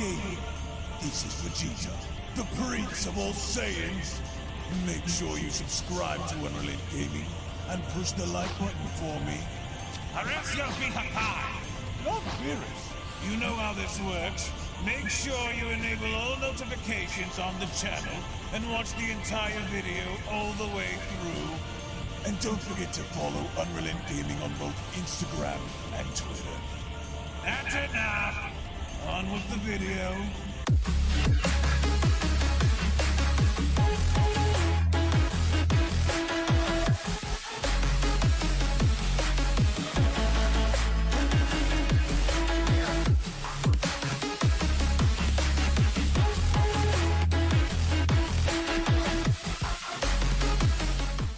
Gaming. This is Vegeta, the Prince of all Saiyans. Make sure you subscribe to Unreal Gaming and push the like button for me. Or else you'll be hakai. Not Beerus. You know how this works. Make sure you enable all notifications on the channel and watch the entire video all the way through. And don't forget to follow Unreal Gaming on both Instagram and Twitter. That's enough. On with the video.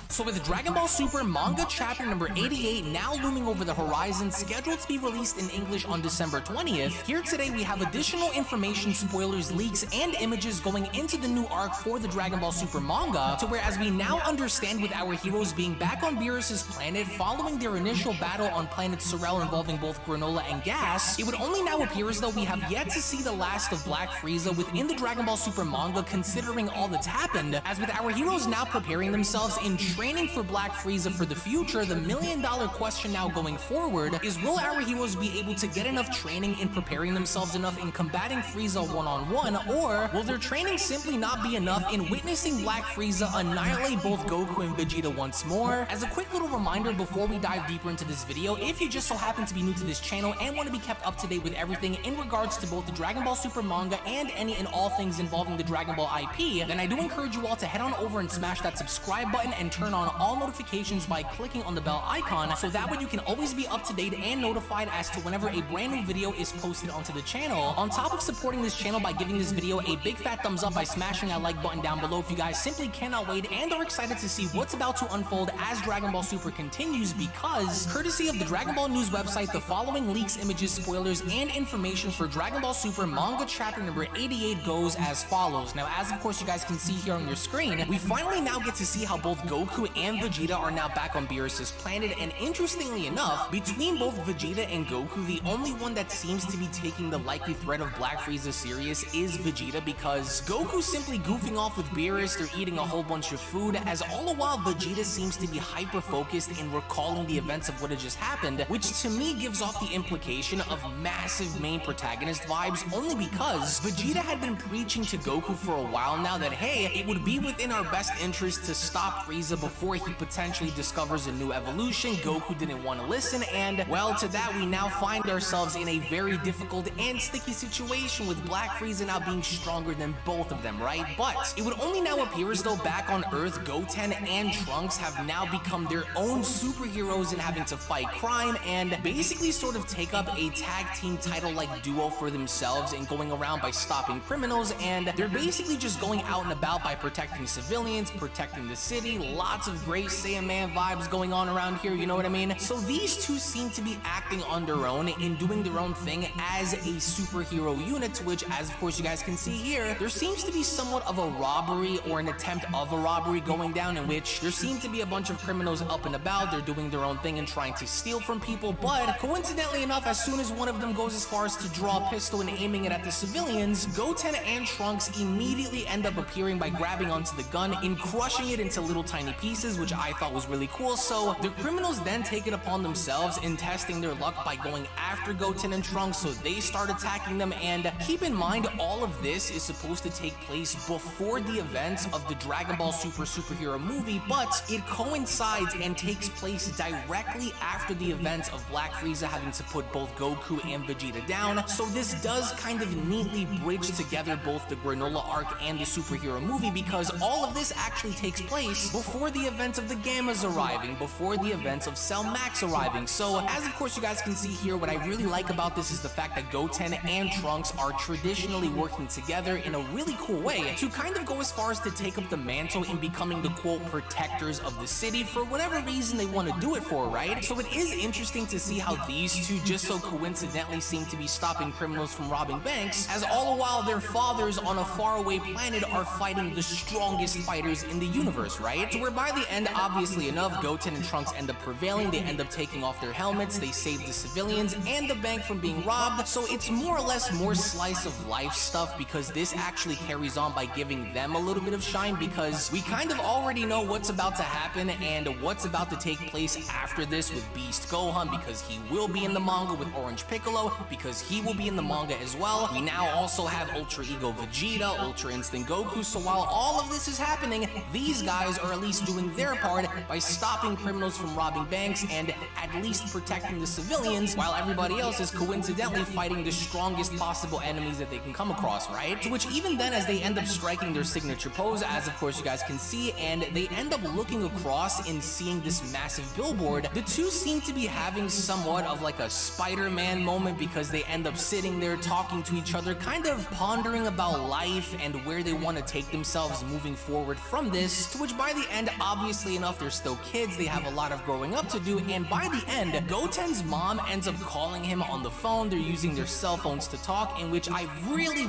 So with Dragon Ball Super manga chapter number 88 now looming over the horizon, scheduled to be released in English on December 20th, here today we have additional information, spoilers, leaks, and images going into the new arc for the Dragon Ball Super manga, to where as we now understand with our heroes being back on Beerus' planet following their initial battle on planet Sorel involving both Granola and Gas, it would only now appear as though we have yet to see the last of Black Frieza within the Dragon Ball Super manga, considering all that's happened, as with our heroes now preparing themselves in training for Black Frieza for the future. The million-dollar question now going forward is, will our heroes be able to get enough training in preparing themselves enough in combating Frieza one-on-one, or will their training simply not be enough in witnessing Black Frieza annihilate both Goku and Vegeta once more? As a quick little reminder before we dive deeper into this video, if you just so happen to be new to this channel and want to be kept up to date with everything in regards to both the Dragon Ball Super manga and any and all things involving the Dragon Ball IP, then I do encourage you all to head on over and smash that subscribe button and turn on all notifications by clicking on the bell icon, so that way you can always be up to date and notified as to whenever a brand new video is posted onto the channel. On top of supporting this channel by giving this video a big fat thumbs up by smashing that like button down below if you guys simply cannot wait and are excited to see what's about to unfold as Dragon Ball Super continues, because courtesy of the Dragon Ball News website, the following leaks, images, spoilers, and information for Dragon Ball Super manga chapter number 88 goes as follows. Now, as of course you guys can see here on your screen, we finally now get to see how both Goku and Vegeta are now back on Beerus' planet, and interestingly enough, between both Vegeta and Goku, the only one that seems to be taking the likely threat of Black Frieza serious is Vegeta, because Goku's simply goofing off with Beerus, they're eating a whole bunch of food, as all the while Vegeta seems to be hyper-focused in recalling the events of what had just happened, which to me gives off the implication of massive main protagonist vibes, only because Vegeta had been preaching to Goku for a while now that, hey, it would be within our best interest to stop Frieza before he potentially discovers a new evolution. Goku didn't want to listen, and well, to that we now find ourselves in a very difficult and sticky situation with Black Frieza now being stronger than both of them, right? But it would only now appear as though back on Earth, Goten and Trunks have now become their own superheroes in having to fight crime and basically sort of take up a tag team title-like duo for themselves and going around by stopping criminals, and they're basically just going out and about by protecting civilians, protecting the city. Lots of great Saiyan Man vibes going on around here, you know what I mean? So these two seem to be acting on their own and doing their own thing as a superhero unit, to which, as of course you guys can see here, there seems to be somewhat of a robbery or an attempt of a robbery going down, in which there seem to be a bunch of criminals up and about. They're doing their own thing and trying to steal from people, but coincidentally enough, as soon as one of them goes as far as to draw a pistol and aiming it at the civilians, Goten and Trunks immediately end up appearing by grabbing onto the gun and crushing it into little tiny pieces, which I thought was really cool. So the criminals then take it upon themselves in testing their luck by going after Goten and Trunks, so they start attacking them. And keep in mind, all of this is supposed to take place before the events of the Dragon Ball Super superhero movie, but it coincides and takes place directly after the events of Black Frieza having to put both Goku and Vegeta down. So this does kind of neatly bridge together both the Granola arc and the superhero movie, because all of this actually takes place before the events of the Gammas arriving, before the events of Cell Max arriving. So as of course you guys can see here, what I really like about this is the fact that Goten and Trunks are traditionally working together in a really cool way to kind of go as far as to take up the mantle in becoming the quote protectors of the city for whatever reason they want to do it for, right? So it is interesting to see how these two just so coincidentally seem to be stopping criminals from robbing banks, as all the while their fathers on a faraway planet are fighting the strongest fighters in the universe, right? So where, by by the end, obviously enough, Goten and Trunks end up prevailing. They end up taking off their helmets, they save the civilians and the bank from being robbed. So it's more or less more slice of life stuff, because this actually carries on by giving them a little bit of shine, because we kind of already know what's about to happen and what's about to take place after this with Beast Gohan, because he will be in the manga, with Orange Piccolo, because he will be in the manga as well. We now also have Ultra Ego Vegeta, Ultra Instinct Goku. So while all of this is happening, these guys are at least doing their part by stopping criminals from robbing banks and at least protecting the civilians, while everybody else is coincidentally fighting the strongest possible enemies that they can come across, right? To which even then, as they end up striking their signature pose, as of course you guys can see, and they end up looking across and seeing this massive billboard, the two seem to be having somewhat of like a Spider-Man moment, because they end up sitting there talking to each other, kind of pondering about life and where they want to take themselves moving forward from this. To which by the end, obviously enough, they're still kids, they have a lot of growing up to do, and by the end, Goten's mom ends up calling him on the phone. They're using their cell phones to talk, in which I really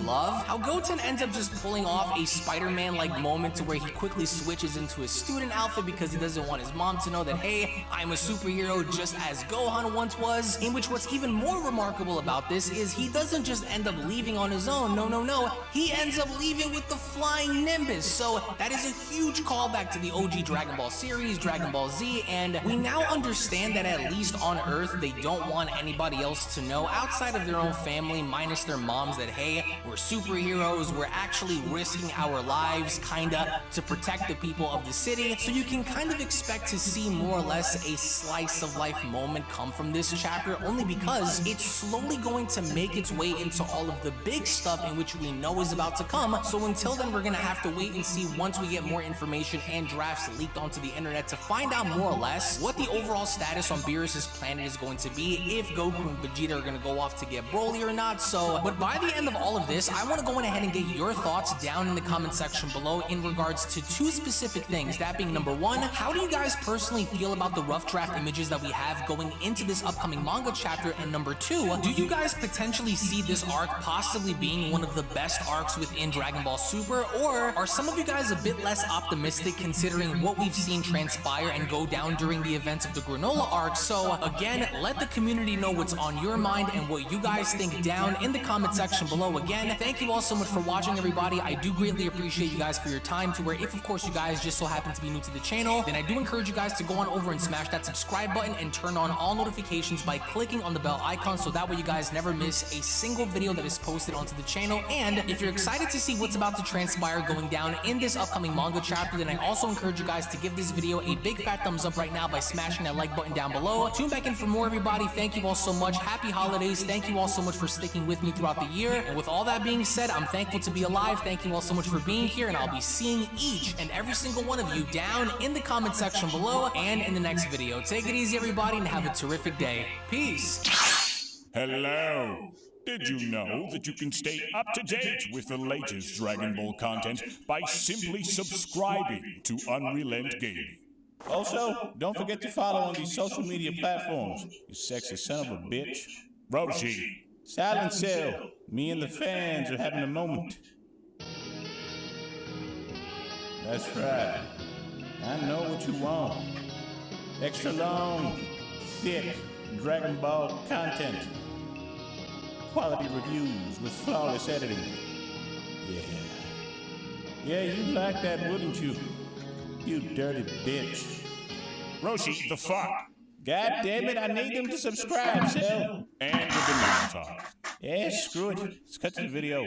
love how Goten ends up just pulling off a Spider-Man-like moment to where he quickly switches into a student outfit because he doesn't want his mom to know that, hey, I'm a superhero just as Gohan once was. In which what's even more remarkable about this is he doesn't just end up leaving on his own, no, he ends up leaving with the flying Nimbus. So that is a huge callback to the OG Dragon Ball series, Dragon Ball Z, and we now understand that at least on Earth, they don't want anybody else to know outside of their own family, minus their moms, that hey, we're superheroes, we're actually risking our lives kinda to protect the people of the city. So you can kind of expect to see more or less a slice of life moment come from this chapter, only because it's slowly going to make its way into all of the big stuff in which we know is about to come. So until then, we're gonna have to wait and see once we get more information and drafts leaked onto the internet to find out more or less what the overall status on Beerus's planet is going to be, if Goku and Vegeta are gonna go off to get Broly or not. So, but by the end of all of this, I want to go ahead and get your thoughts down in the comment section below in regards to two specific things. That being number one, how do you guys personally feel about the rough draft images that we have going into this upcoming manga chapter? And number two, do you guys potentially see this arc possibly being one of the best arcs within Dragon Ball Super, or are some of you guys a bit less optimistic considering what we've seen transpire and go down during the events of the Granola arc? So again, let the community know what's on your mind and what you guys think down in the comment section below. Again, thank you all so much for watching, everybody. I do greatly appreciate you guys for your time, to where if of course you guys just so happen to be new to the channel, then I do encourage you guys to go on over and smash that subscribe button and turn on all notifications by clicking on the bell icon, so that way you guys never miss a single video that is posted onto the channel. And if you're excited to see what's about to transpire going down in this upcoming manga chapter, then I also encourage you guys to give this video a big fat thumbs up right now by smashing that like button down below. Tune back in for more, everybody. Thank you all so much. Happy holidays. Thank you all so much for sticking with me throughout the year. And with all that being said, I'm thankful to be alive. Thank you all so much for being here, and I'll be seeing each and every single one of you down in the comment section below and in the next video. Take it easy, everybody, and have a terrific day. Peace. Hello! Did you know that you can stay up to date with the latest Dragon Ball content by simply subscribing to Unrelent Gaming? Also, don't forget to follow on these social media platforms, you sexy son of a bitch. Roshi! Silent Cell, me and the fans are having a moment. That's right. I know what you want. Extra long, thick Dragon Ball content. Quality reviews with flawless editing. Yeah, you like that, wouldn't you? You dirty bitch. Roshi, the fuck? God damn it, I need them to subscribe, Cell. And with the montage. Yeah, screw it. Let's cut to the video.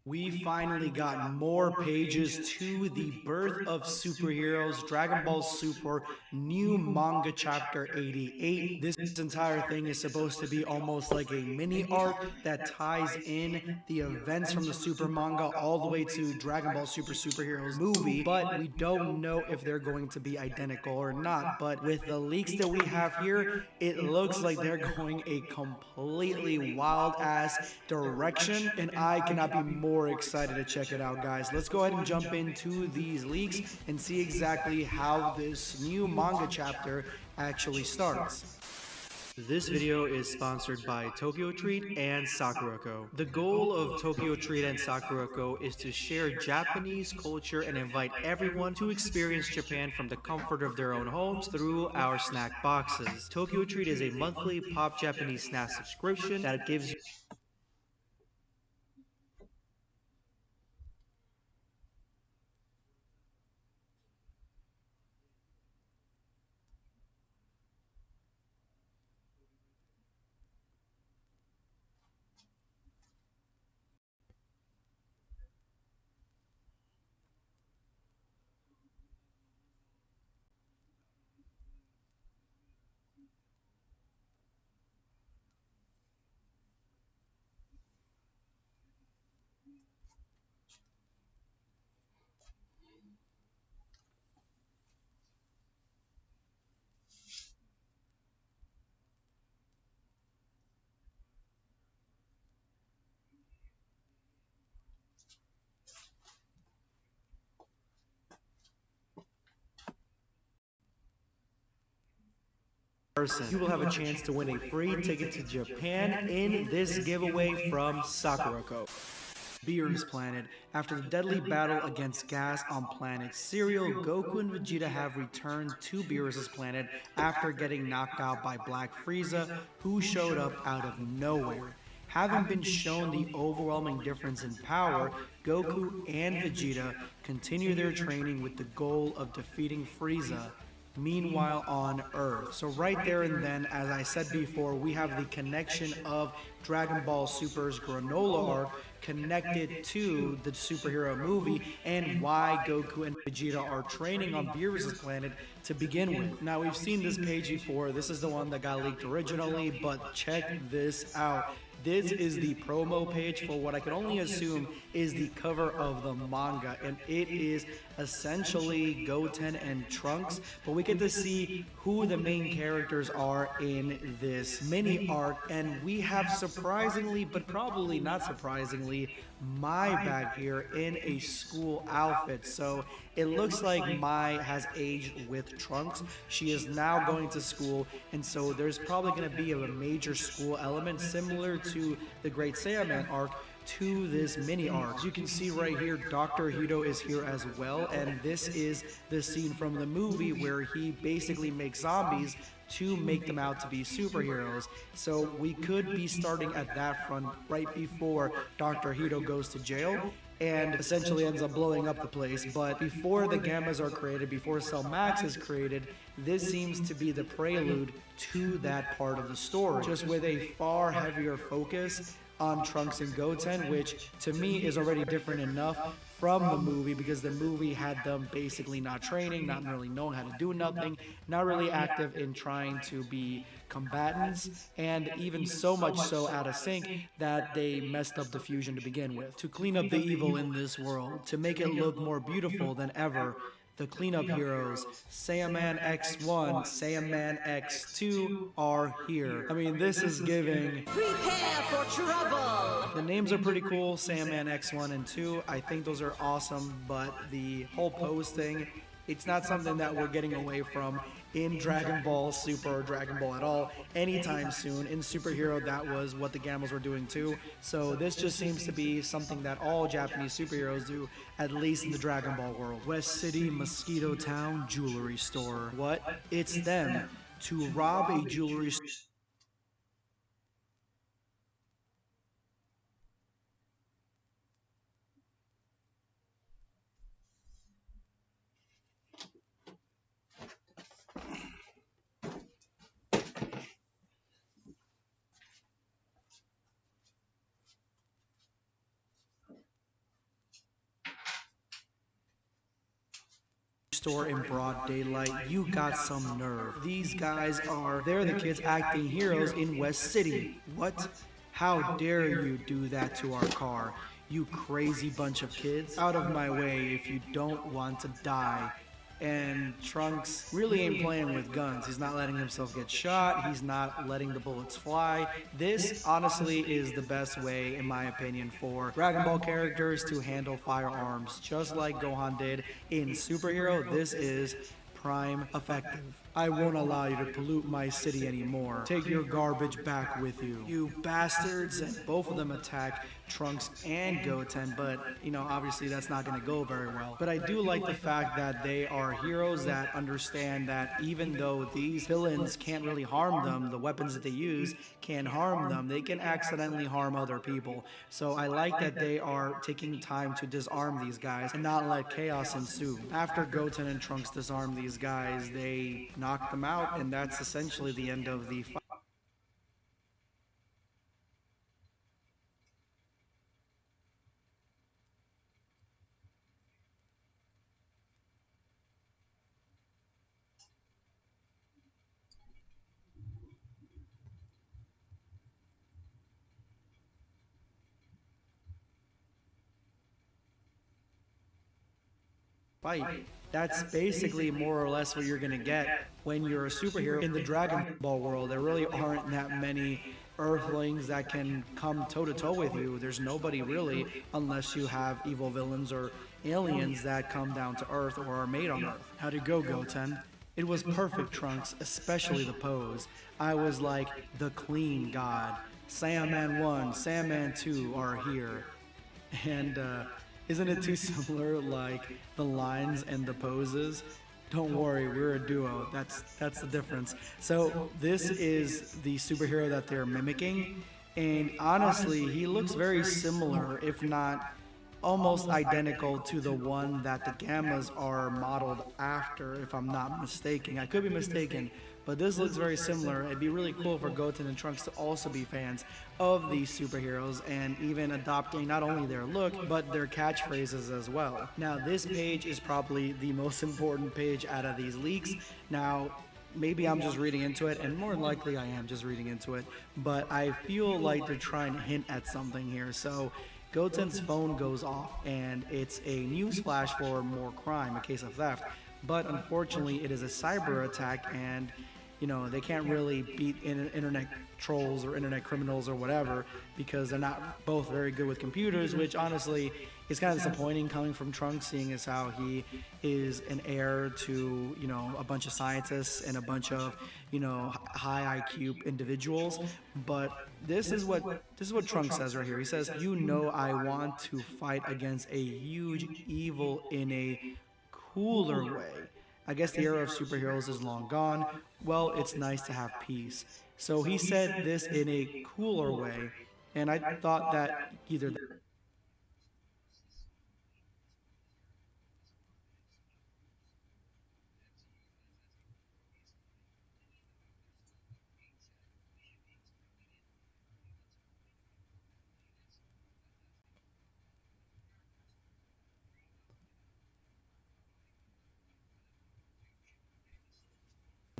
We finally got more pages to the Birth of Superheroes Dragon Ball Super new manga chapter 88. This entire thing is supposed to be almost like a mini arc that ties in the events from the Super manga all the way to Dragon Ball Super Superheroes movie, but we don't know if they're going to be identical or not. But with the leaks that we have here, it looks like they're going a completely wild ass direction, and I cannot be more excited to check it out, guys. Let's go ahead and jump into these leaks and see exactly how this new manga chapter actually starts. This video is sponsored by Tokyo Treat and Sakurako. The goal of Tokyo Treat and Sakurako is to share Japanese culture and invite everyone to experience Japan from the comfort of their own homes through our snack boxes. Tokyo Treat is a monthly pop Japanese snack subscription that gives you you will have a chance to win a free ticket to Japan in this giveaway from Sakurako. Beerus Planet. After the deadly battle against Gas on planet Cereal, Goku and Vegeta have returned to Beerus' planet after getting knocked out by Black Frieza, who showed up out of nowhere. Having been shown the overwhelming difference in power, Goku and Vegeta continue their training with the goal of defeating Frieza. Meanwhile on Earth. So right there and then, as I said before, we have the connection of Dragon Ball Super's granola arc connected to the superhero movie and why Goku and Vegeta are training on Beerus' planet to begin with. Now, we've seen this page before. This is the one that got leaked originally, but check this out. This is the promo page for what I can only assume is the cover of the manga, and it is essentially Goten and Trunks, but we get to see who the main characters are in this mini arc, and we have surprisingly, but probably not surprisingly, Mai back here in a school outfit. So it looks like Mai has aged with Trunks. She is now going to school, and so there's probably going to be a major school element similar to the Great Saiyaman arc to this mini arc. As you can see right here, Dr. Hito is here as well, and this is the scene from the movie where he basically makes zombies to make them out to be superheroes. So we could be starting at that front right before Dr. Hito goes to jail and essentially ends up blowing up the place. But before the Gammas are created, before Cell Max is created, this seems to be the prelude to that part of the story, just with a far heavier focus on Trunks and Goten, which to me is already different enough from the movie, because the movie had them basically not training, not really knowing how to do nothing, not really active in trying to be combatants, and even so much so out of sync that they messed up the fusion to begin with. To clean up the evil in this world, to make it look more beautiful than ever, the cleanup heroes, Saiyaman X1, Saiyaman X2 are here. I mean, this is giving... Prepare for trouble! The names are pretty cool, Saiyaman X1 and 2. I think those are awesome, but the whole pose thing, it's not something that we're getting away from in Dragon Ball Super or Dragon Ball at all anytime soon. In Superhero, that was what the Gammas were doing too. So this just seems to be something that all Japanese superheroes do, at least in the Dragon Ball world. West City Mosquito Town Jewelry Store. What? It's them. To rob a jewelry store. store in broad daylight, you got some nerve. These guys they're the kids acting heroes in West City. What? How dare you do that to our car? You crazy bunch of kids. Out of my way if you don't want to die. And Trunks really ain't playing with guns. He's not letting himself get shot. He's not letting the bullets fly. This, honestly, is the best way, in my opinion, for Dragon Ball characters to handle firearms. Just like Gohan did in Super Hero, this is prime effective. I won't allow you to pollute my city anymore. Take your garbage back with you. You bastards! And both of them attack Trunks and Goten, but, you know, obviously that's not going to go very well. But I do like the fact that they are heroes that understand that even though these villains can't really harm them, the weapons that they use can harm them, they can accidentally harm other people. So I like that they are taking time to disarm these guys and not let chaos ensue. After Goten and Trunks disarm these guys, they knock them out, and that's essentially the end of the fight. That's basically more or less what you're going to get when you're a superhero in the Dragon Ball world. There really aren't that many Earthlings that can come toe-to-toe with you. There's nobody really, unless you have evil villains or aliens that come down to Earth or are made on Earth. How'd it go, Goten? It was perfect, Trunks, especially the pose. I was like the clean god. Saiyaman 1, Saiyaman 2 are here. And, isn't it too similar, like the lines and the poses? Don't worry, we're a duo. That's the difference. So this is the superhero that they're mimicking, and honestly, he looks very similar, if not almost identical to the one that the Gammas are modeled after, if I'm not mistaken. I could be mistaken, but this looks very similar. It'd be really cool for Goten and Trunks to also be fans of these superheroes and even adopting not only their look, but their catchphrases as well. Now, this page is probably the most important page out of these leaks. Now, maybe I'm just reading into it, and more than likely I am just reading into it, but I feel like they're trying to hint at something here. So Goten's phone goes off, and it's a news flash for more crime, a case of theft. But unfortunately, it is a cyber attack, and you know, they can't really beat internet trolls or internet criminals or whatever because they're not both very good with computers, which honestly is kind of disappointing coming from Trunks, seeing as how he is an heir to, you know, a bunch of scientists and a bunch of, you know, high IQ individuals. But this is what Trunks says right here. He says, "You know, I want to fight against a huge evil in a cooler way. I guess the era of superheroes is long gone. Well, it's nice to have peace." So he said this in a cooler way, and I thought that either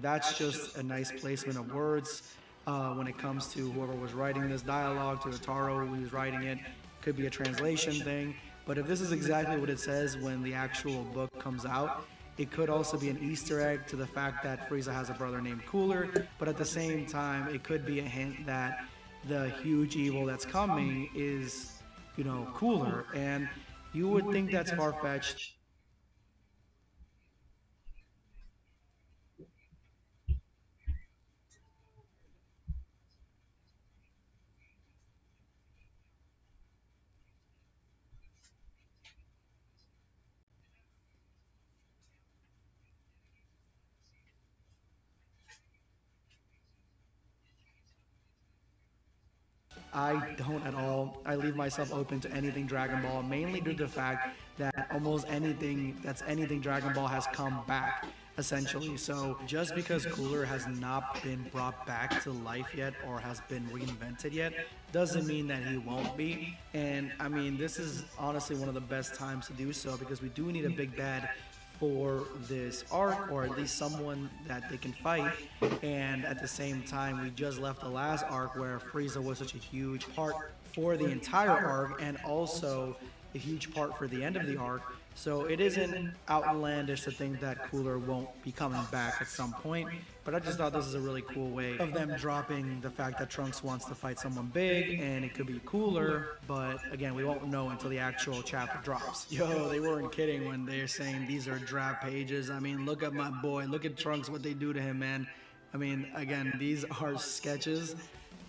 that's just a nice placement of words when it comes to whoever was writing this dialogue, to the Taro who was writing it. Could be a translation thing, but if this is exactly what it says when the actual book comes out, it could also be an Easter egg to the fact that Frieza has a brother named Cooler, but at the same time, it could be a hint that the huge evil that's coming is, you know, Cooler, and you would think that's far-fetched. I don't at all. I leave myself open to anything Dragon Ball, mainly due to the fact that almost anything Dragon Ball has come back, essentially. So just because Cooler has not been brought back to life yet or has been reinvented yet, doesn't mean that he won't be. And I mean, this is honestly one of the best times to do so because we do need a big bad for this arc, or at least someone that they can fight. And at the same time, we just left the last arc where Frieza was such a huge part for the entire arc, and also a huge part for the end of the arc. So it isn't outlandish to think that Cooler won't be coming back at some point, but I just thought this is a really cool way of them dropping the fact that Trunks wants to fight someone big, and it could be Cooler, but again, we won't know until the actual chapter drops. Yo, they weren't kidding when they're saying these are draft pages. I mean, look at my boy, look at Trunks, what they do to him, man. I mean, again, these are sketches.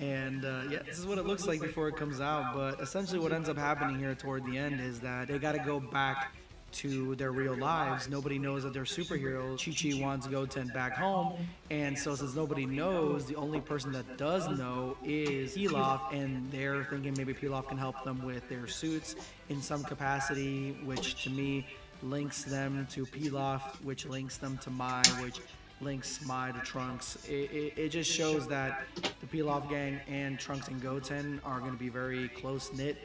And yeah, this is what it looks like before it comes out. But essentially what ends up happening here toward the end is that they got to go back to their real lives. Nobody knows that they're superheroes. Chi-Chi wants Goten back home. And so since nobody knows, the only person that does know is Pilaf. And they're thinking maybe Pilaf can help them with their suits in some capacity, which to me links them to Pilaf, which links them to Mai, which links Mai to Trunks. It just shows that the Pilaf gang and Trunks and Goten are going to be very close-knit,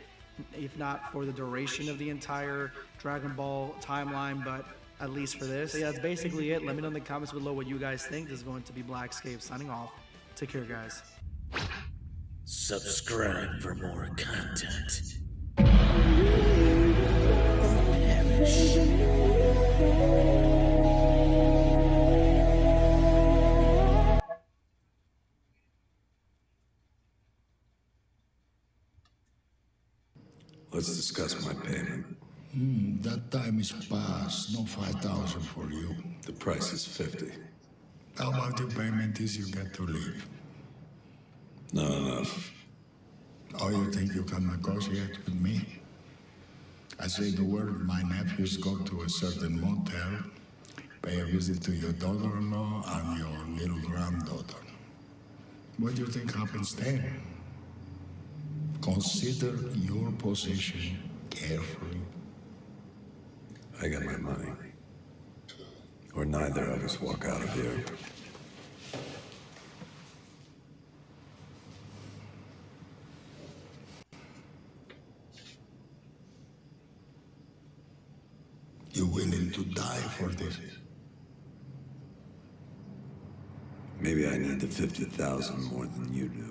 if not for the duration of the entire Dragon Ball timeline, but at least for this. So yeah, that's basically it. Let me know in the comments below what you guys think. This is going to be Blackscape signing off. Take care, guys. Subscribe for more content. Let's discuss my payment. That time is past. No 5,000 for you. The price is 50. How about your payment is you get to leave? Not enough. Oh, you think you can negotiate with me? I say the word, my nephews go to a certain motel, pay a visit to your daughter-in-law and your little granddaughter. What do you think happens there? Consider your position carefully. I got my money. Or neither of us walk out of here. You willing to die for this? Maybe I need the 50,000 more than you do.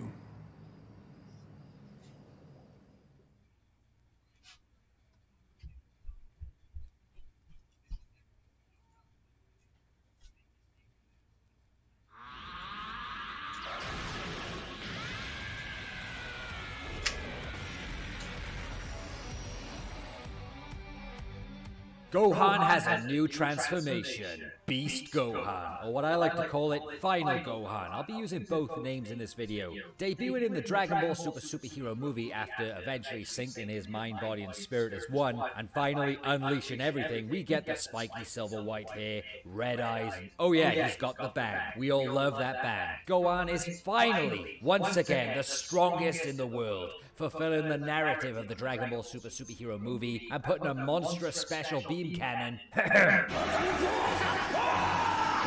Gohan has a new transformation, Beast Gohan, or what I like to call it, Final Gohan. I'll be using both names in this video. Debuting in the Dragon Ball Super Superhero movie after eventually syncing his mind, body, and spirit as one, and finally unleashing everything, we get the spiky silver white hair, red eyes, and oh yeah, he's got the bang. We all love that bang. Gohan is finally, once again, the strongest in the world, fulfilling the narrative of the Dragon Ball Super Superhero movie and putting a monstrous special beam cannon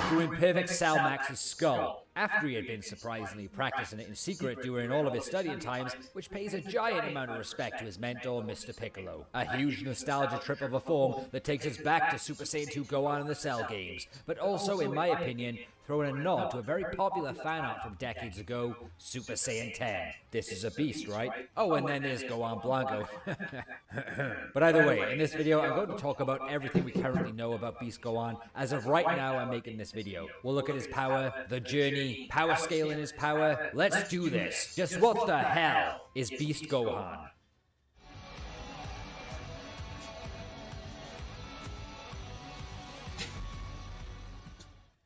through Imperfect Cell Max's skull, after he had been surprisingly practicing it in secret during all of his studying times, which pays a giant amount of respect to his mentor, Mr. Piccolo. A huge nostalgia trip of a form that takes us back to Super Saiyan 2 Gohan in the Cell games, but also, in my opinion, throwing a nod to a very popular fan art from decades ago, Super Saiyan 10. This is a beast, right? Oh, and then there's Gohan Blanco. But either way, in this video, I'm going to talk about everything we currently know about Beast Gohan. As of right now, I'm making this video. We'll look at his power, the journey, power scale in his power. Let's do this. Just what the hell is Beast Gohan?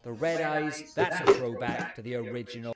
The red eyes, that's a throwback to the original.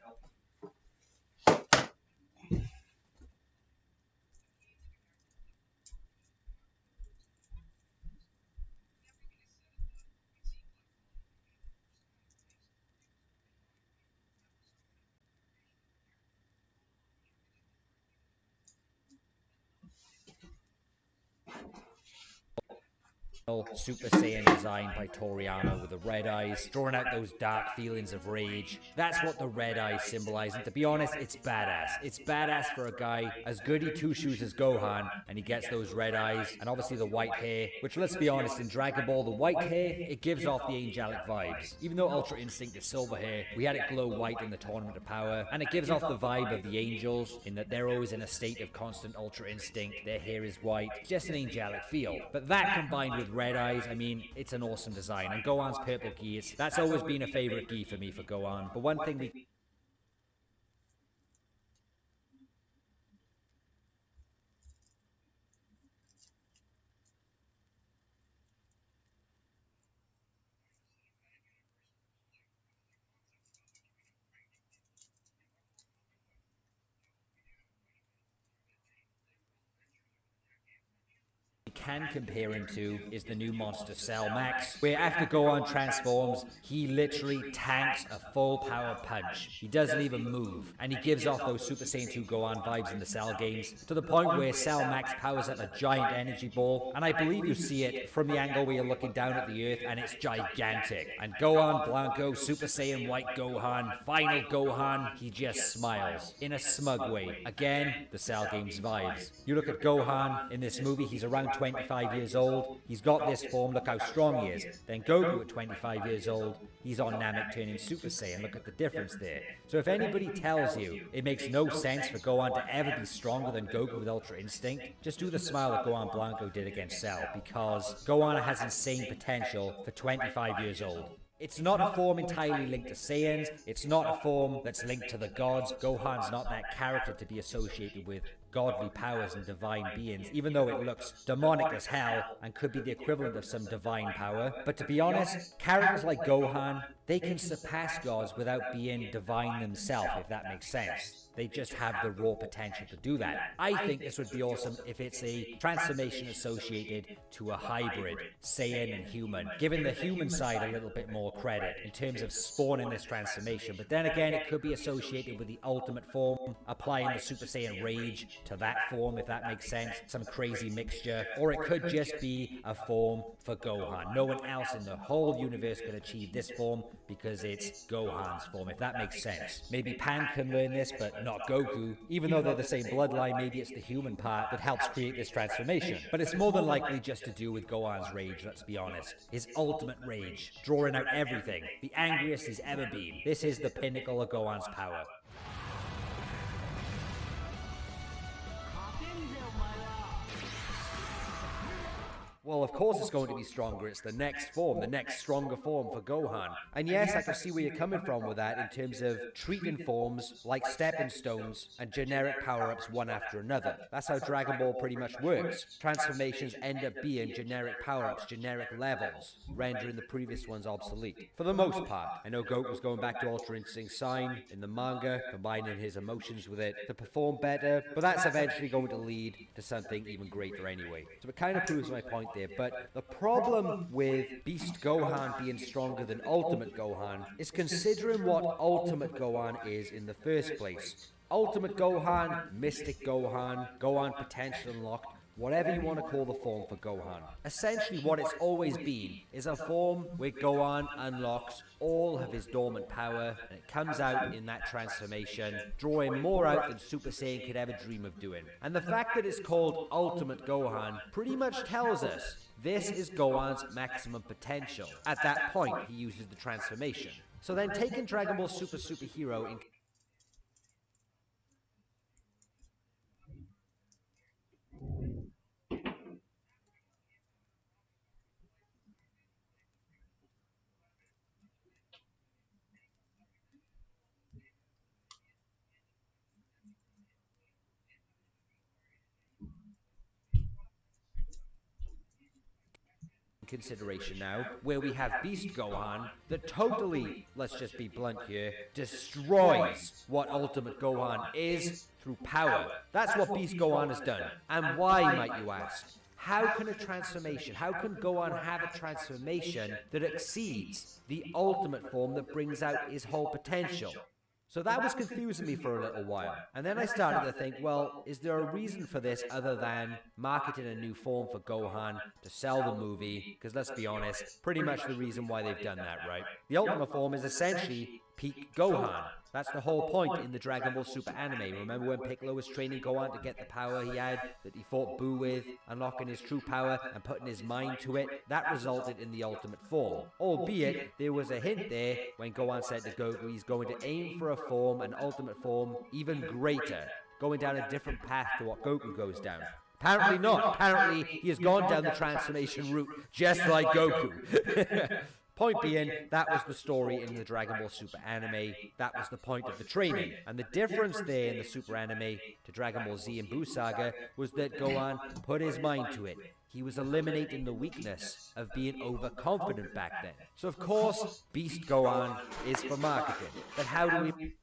Super Saiyan design by Toriyama with the red eyes, drawing out those dark feelings of rage. That's what the red eyes symbolize, and to be honest, it's badass. It's badass for a guy as goody two-shoes as Gohan, and he gets those red eyes, and obviously the white hair, which, let's be honest, in Dragon Ball, the white hair, it gives off the angelic vibes. Even though Ultra Instinct is silver hair, we had it glow white in the Tournament of Power, and it gives off the vibe of the angels, in that they're always in a state of constant Ultra Instinct, their hair is white, just an angelic feel. But that combined with red eyes, I mean, it's an awesome design. And Gohan's purple gi, that's always been a favorite gi for me for Gohan. But one thing we can compare him to is the new monster Cell Max, where after Gohan transforms, he literally tanks a full power punch. He doesn't even move, and he gives off those Super Saiyan 2 Gohan vibes in the Cell games, to the point where Cell Max powers up a giant energy ball, and I believe you see it from the angle where you're looking down at the Earth, and it's gigantic. And Gohan Blanco, Super Saiyan White Gohan, Final Gohan, he just smiles, in a smug way. Again, the Cell games vibes. You look at Gohan in this movie, he's around 25 years old, he's got this form, look how strong he is. Then Goku at 25 years old, he's on Namek turning Super Saiyan, look at the difference there. So if anybody tells you it makes no sense for Gohan to ever be stronger than Goku with Ultra Instinct, just do the smile that Gohan Blanco did against Cell, because Gohan has insane potential for 25 years old. It's not a form entirely linked to Saiyans, it's not a form that's linked to the gods. Gohan's not that character to be associated with godly powers and divine beings, even though it looks demonic as hell and could be the equivalent of some divine power. But to be honest, characters like Gohan, they can surpass gods without being divine themselves, if that makes sense. They just have the raw potential to do that. I think this would be awesome if it's a transformation associated to a hybrid, Saiyan and human, giving the human side a little bit more credit in terms of spawning this transformation. But then again, it could be associated with the ultimate form, applying the Super Saiyan Rage to that form, if that makes sense, some crazy mixture. Or it could just be a form for Gohan. No one else in the whole universe could achieve this form because it's Gohan's form, if that makes sense. Maybe Pan can learn this, but not Goku. Even though they're the same bloodline, maybe it's the human part that helps create this transformation. But it's more than likely just to do with Gohan's rage, let's be honest. His ultimate rage, drawing out everything, the angriest he's ever been. This is the pinnacle of Gohan's power. Well, of course it's going to be stronger. It's the next form, the next stronger form for Gohan. And yes, I can see where you're coming from with that in terms of treating forms like stepping stones and generic power-ups one after another. That's how Dragon Ball pretty much works. Transformations end up being generic power-ups, generic levels, rendering the previous ones obsolete. For the most part. I know Goku's going back to Ultra Instinct Sign in the manga, combining his emotions with it to perform better, but that's eventually going to lead to something even greater anyway. So it kind of proves my point there. But the problem with Beast Gohan being stronger than Ultimate Gohan is considering what Ultimate Gohan is in the first place. Ultimate Gohan, Mystic Gohan, Gohan Potential Unlocked, whatever you want to call the form for Gohan. Essentially what it's always been is a form where Gohan unlocks all of his dormant power, and it comes out in that transformation, drawing more out than Super Saiyan could ever dream of doing. And the fact that it's called Ultimate Gohan pretty much tells us this is Gohan's maximum potential. At that point, he uses the transformation. So then taking Dragon Ball Super Superhero in consideration now, where we have Beast Gohan that totally, let's just be blunt here, destroys what Ultimate Gohan is through power. That's what Beast Gohan has done. And why, might you ask? How can a transformation, how can Gohan have a transformation that exceeds the ultimate form that brings out his whole potential? So that was confusing me for a little while. And then I started to think, well, is there a reason for this other than marketing a new form for Gohan to sell the movie? Because let's be honest, pretty much the reason why they've done that, right? The Ultimate Form is essentially peak Gohan. That's the whole point in the Dragon Ball Super anime. Remember when Piccolo was training Gohan to get the power he had that he fought Buu with, unlocking his true power and putting his mind to it? That resulted in the Ultimate Form. Albeit, there was a hint there when Gohan said to Goku he's going to aim for a form, an Ultimate Form, even greater, going down a different path to what Goku goes down. Apparently not. Apparently, he has gone down the transformation route just like Goku. Point being, that was the story in the Dragon Ball Super anime. That was the point of the training. And the difference there in the Super anime to Dragon Ball Z and Buu Saga was that Gohan put his mind to it. He was eliminating the weakness of being overconfident back then. So of course, Beast Gohan is for marketing. But how do we...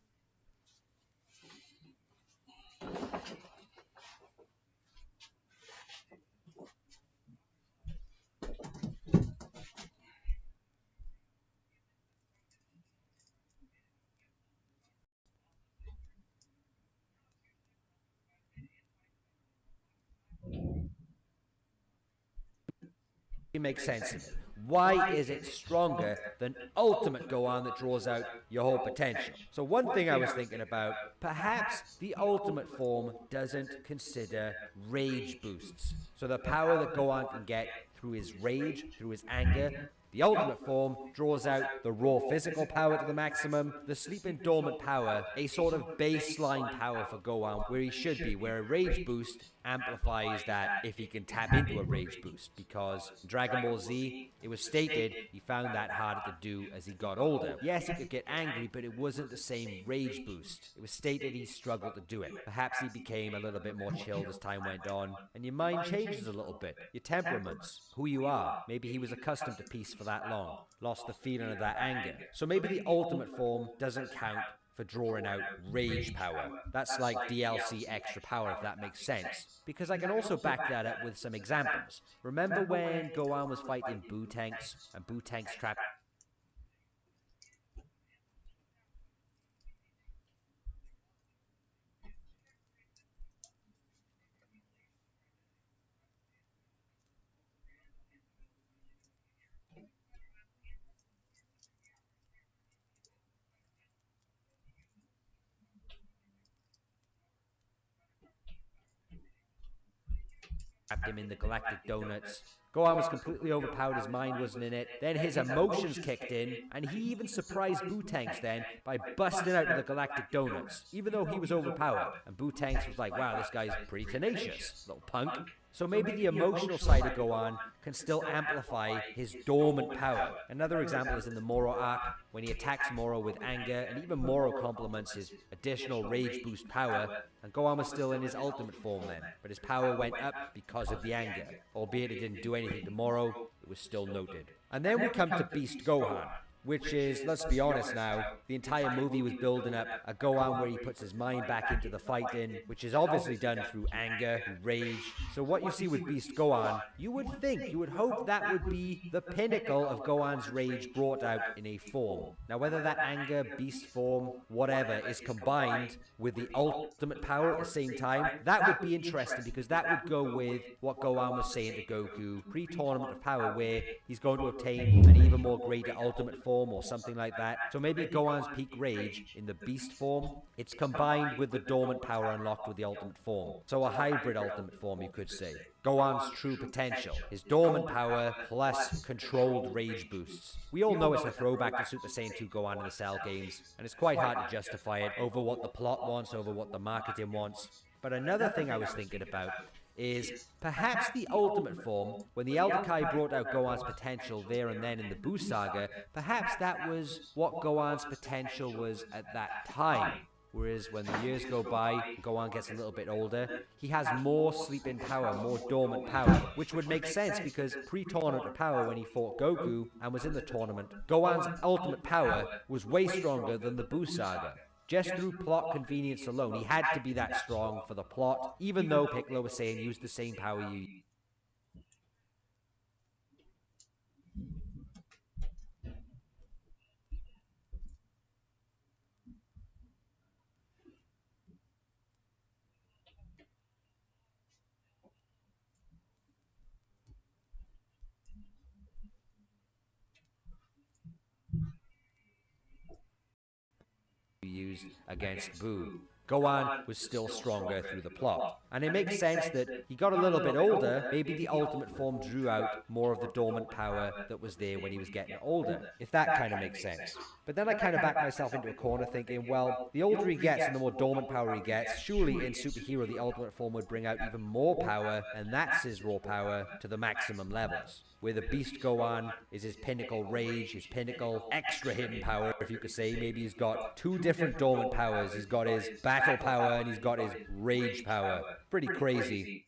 make sense of it? Why is it stronger than Ultimate Gohan that draws out your whole potential? So one thing I was thinking about, perhaps the Ultimate Form doesn't consider rage boosts. So the power that Gohan can get through his rage, through his anger. The Ultimate Form draws out the raw physical power to the maximum, the sleeping dormant power, a sort of baseline power for Gohan where he should be, where a rage boost amplifies that if he can tap into a rage boost, because in Dragon Ball Z, it was stated he found that harder to do as he got older. Yes, he could get angry, but it wasn't the same rage boost. It was stated he struggled to do it. Perhaps he became a little bit more chilled as time went on, and your mind changes a little bit. Your temperaments, who you are. Maybe he was accustomed to peace for that long, lost the feeling of that anger. So maybe the Ultimate Form doesn't count for drawing out rage power. That's like DLC extra power, if that makes sense. Because I can also back that up with some examples. Remember when Gohan was fighting Buu tanks, and Buu tanks trapped him in the Galactic Donuts. Gohan was completely overpowered, his mind wasn't in it. Then his emotions kicked in, and he even surprised Buu Tanks then by busting out of the Galactic Donuts, even though he was overpowered. And Buu Tanks was like, wow, this guy's pretty tenacious, little punk. So maybe the emotional side of Gohan can still amplify his dormant power. Another example is in the Moro arc, when he attacks Moro with anger, and even Moro complements his additional rage boost power, and Gohan was still in his ultimate form then, but his power went up because of the anger. Albeit it didn't do anything to Moro, it was still noted. And then we come to Beast Gohan, which is, let's be honest now, the entire movie was building up a Gohan where he puts his mind back into the fighting, which is obviously done through anger and rage. So what you see with Beast Gohan, you would think, you would hope that would be the pinnacle of Gohan's rage brought out in a form. Now whether that anger, beast form, whatever, is combined with the ultimate power at the same time, that would be interesting, because that would go with what Gohan was saying to Goku pre-tournament of power, where he's going to obtain an even more greater ultimate form or something like that. So maybe Gohan's peak rage in the beast form, it's combined with the dormant power unlocked with the ultimate form. So a hybrid ultimate form, you could say. Gohan's true potential, his dormant power plus controlled rage boosts. We all know it's a throwback to Super Saiyan 2 Gohan in the Cell games, and it's quite hard to justify it over what the plot wants, over what the marketing wants. But another thing I was thinking about is perhaps the ultimate form, when the Elder Kai brought out Gohan's potential there and then in the Buu Saga, perhaps that was what Gohan's potential was at that time. Whereas when the years go by, Gohan gets a little bit older, he has more sleeping power, more dormant power, which would make sense because pre-tournament power when he fought Goku and was in the tournament, Gohan's ultimate power was way stronger than the Buu Saga. Just through plot convenience alone, he had to be that strong for the plot, even though Piccolo was saying use the same power you used against Boo. Gohan was still stronger through the plot. And it makes sense that he got a little bit older, maybe the ultimate form drew out more of the dormant power that was there when he was getting older, if that kind of makes sense. But then I kind of backed myself into a corner thinking, well, the older he gets and the more dormant power he gets, surely in Superhero the ultimate form would bring out even more power, and that's his raw power to the maximum levels. Where the Beast Gohan is his pinnacle rage, his pinnacle extra hidden power, if you could say. Maybe he's got two different dormant powers. He's got his battle power and he's got his rage power. Pretty crazy.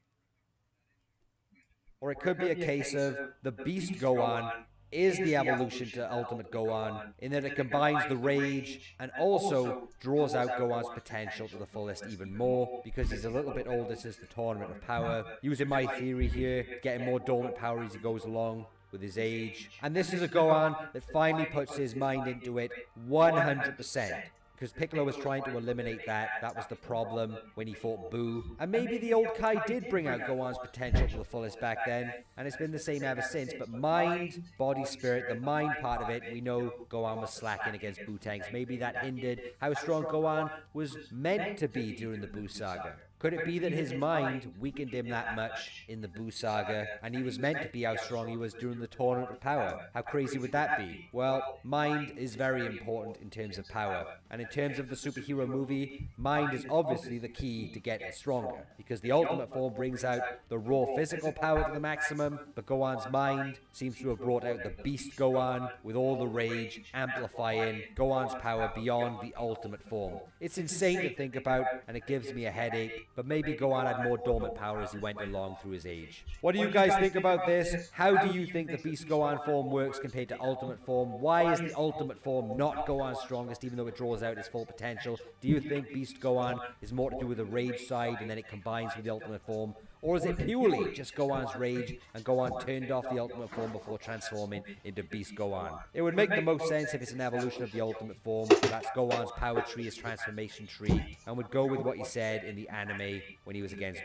Or it could be a case of the Beast Gohan is the evolution to Ultimate Gohan, in that it combines the rage and also draws out Gohan's potential to the fullest even more, because he's a little bit older since the Tournament of Power. Using my theory here, getting more dormant power as he goes along with his age. And this is a Gohan that finally puts his mind into it 100%. Because Piccolo was trying to eliminate that. That was the problem when he fought Boo. And maybe the old Kai did bring out Gohan's potential to the fullest back then, and it's been the same ever since. But mind, body, spirit, the mind part of it, we know Gohan was slacking against Boo tanks. Maybe that hindered how strong Gohan was meant to be during the Boo saga. Could it be that his mind weakened him that much in the Boo saga, and he was meant to be how strong he was during the Tournament of Power? How crazy would that be? Well, mind is very important in terms of power, and in terms of the superhero movie, mind is obviously the key to getting stronger, because the ultimate form brings out the raw physical power to the maximum, but Gohan's mind seems to have brought out the Beast Gohan with all the rage, amplifying Gohan's power beyond the ultimate form. It's insane to think about, and it gives me a headache. But maybe Gohan had more dormant power as he went along through his age. What do you guys think about this? How do you think the Beast Gohan form works compared to Ultimate Form? Why is the Ultimate Form not Gohan's strongest, even though it draws out his full potential? Do you think Beast Gohan is more to do with the rage side and then it combines with the Ultimate Form? Or is it purely just Gohan's rage and Gohan turned off the Ultimate Form before transforming into Beast Gohan? It would make the most sense if it's an evolution of the Ultimate Form. That's Gohan's power tree, his transformation tree, and would go with what he said in the anime when he was against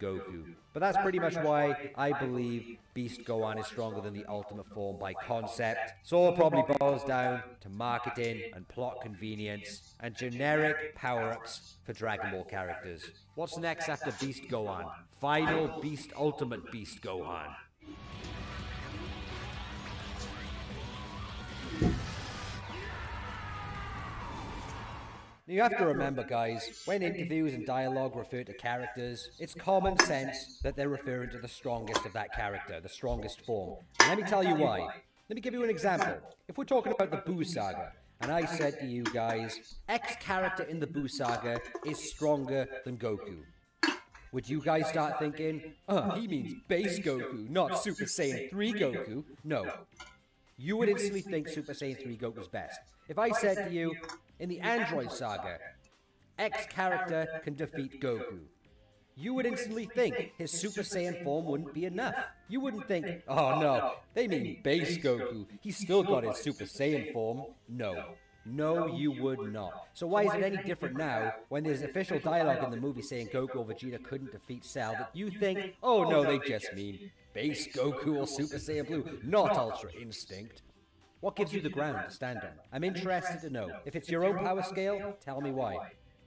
Goku. But that's pretty much why I believe Beast Gohan is stronger than the Ultimate Form by concept. So it all probably boils down to marketing and plot convenience and generic power-ups for Dragon Ball characters. What's next after Beast Gohan? Final Beast Ultimate Beast Gohan. Now you have to remember, guys, when interviews and dialogue refer to characters, it's common sense that they're referring to the strongest of that character, the strongest form. And let me tell you why. Let me give you an example. If we're talking about the Boo saga, and I said to you guys, X character in the Boo saga is stronger than Goku, would you guys start thinking, he means base Goku, not Super Saiyan 3 Goku? No. You would instantly think Super Saiyan 3 Goku's best. If I said to you, in the Android saga, X character can defeat Goku, you would instantly think his Super Saiyan form wouldn't be enough. You wouldn't think, oh no, they mean base Goku, he's still got his Super Saiyan form. No. No, you would not. So why is it any different now when there's official dialogue in the movie saying Goku or Vegeta couldn't defeat Cell that you think, oh no, they just mean base Goku or Super Saiyan Blue, not Ultra Instinct? What gives you the ground to stand on? I'm interested to know. If it's your own power scale, tell me why.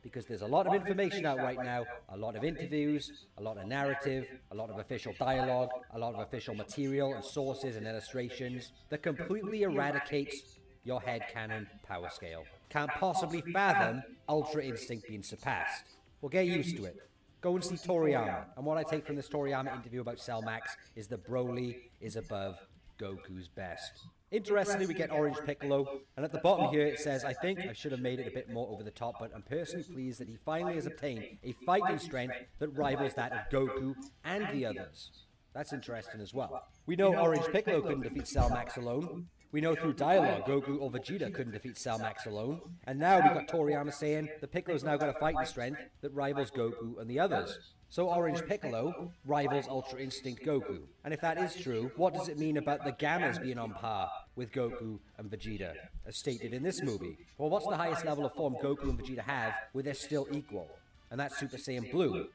Because there's a lot of information out right now, a lot of interviews, a lot of narrative, a lot of official dialogue, a lot of official material and sources and illustrations that completely eradicates your headcanon power scale. Can't possibly fathom Ultra Instinct being surpassed. Well, get used to it. Go and see Toriyama. And what I take from this Toriyama interview about Cell Max is that Broly is above Goku's best. Interestingly, we get Orange Piccolo, and at the bottom here it says, I think I should have made it a bit more over the top, but I'm personally pleased that he finally has obtained a fighting strength that rivals that of Goku and the others. That's interesting as well. We know Orange Piccolo couldn't defeat Cell Max alone. We know through dialogue Goku or Vegeta couldn't defeat Cell Max alone. And now we got Toriyama saying that Piccolo's now got a fighting strength that rivals Goku and the others. So Orange Piccolo rivals Ultra Instinct Goku. And if that is true, what does it mean about the Gammas being on par with Goku and Vegeta, as stated in this movie? Well, what's the highest level of form Goku and Vegeta have where they're still equal? And that's Super Saiyan Blue.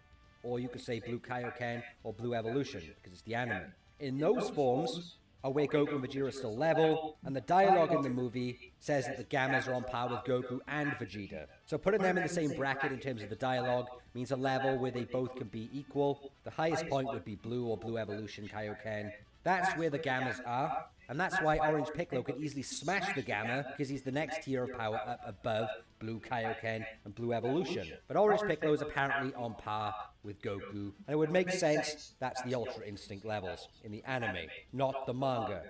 Or you could say Blue Kaioken or Blue Evolution, because it's the anime. In those forms are where Goku and Vegeta are still level, and the dialogue in the movie says that the Gammas are on par with Goku and Vegeta. So putting them in the same bracket in terms of the dialogue means a level where they both can be equal. The highest point would be Blue or Blue Evolution Kaioken. That's where the Gammas are, and that's why Orange Piccolo could easily smash the Gamma, because he's the next tier of power up above Blue Kaioken and Blue Evolution. But Orange Piccolo is apparently on par with Goku, and it would make sense that's the Ultra Instinct levels in the anime, not the manga.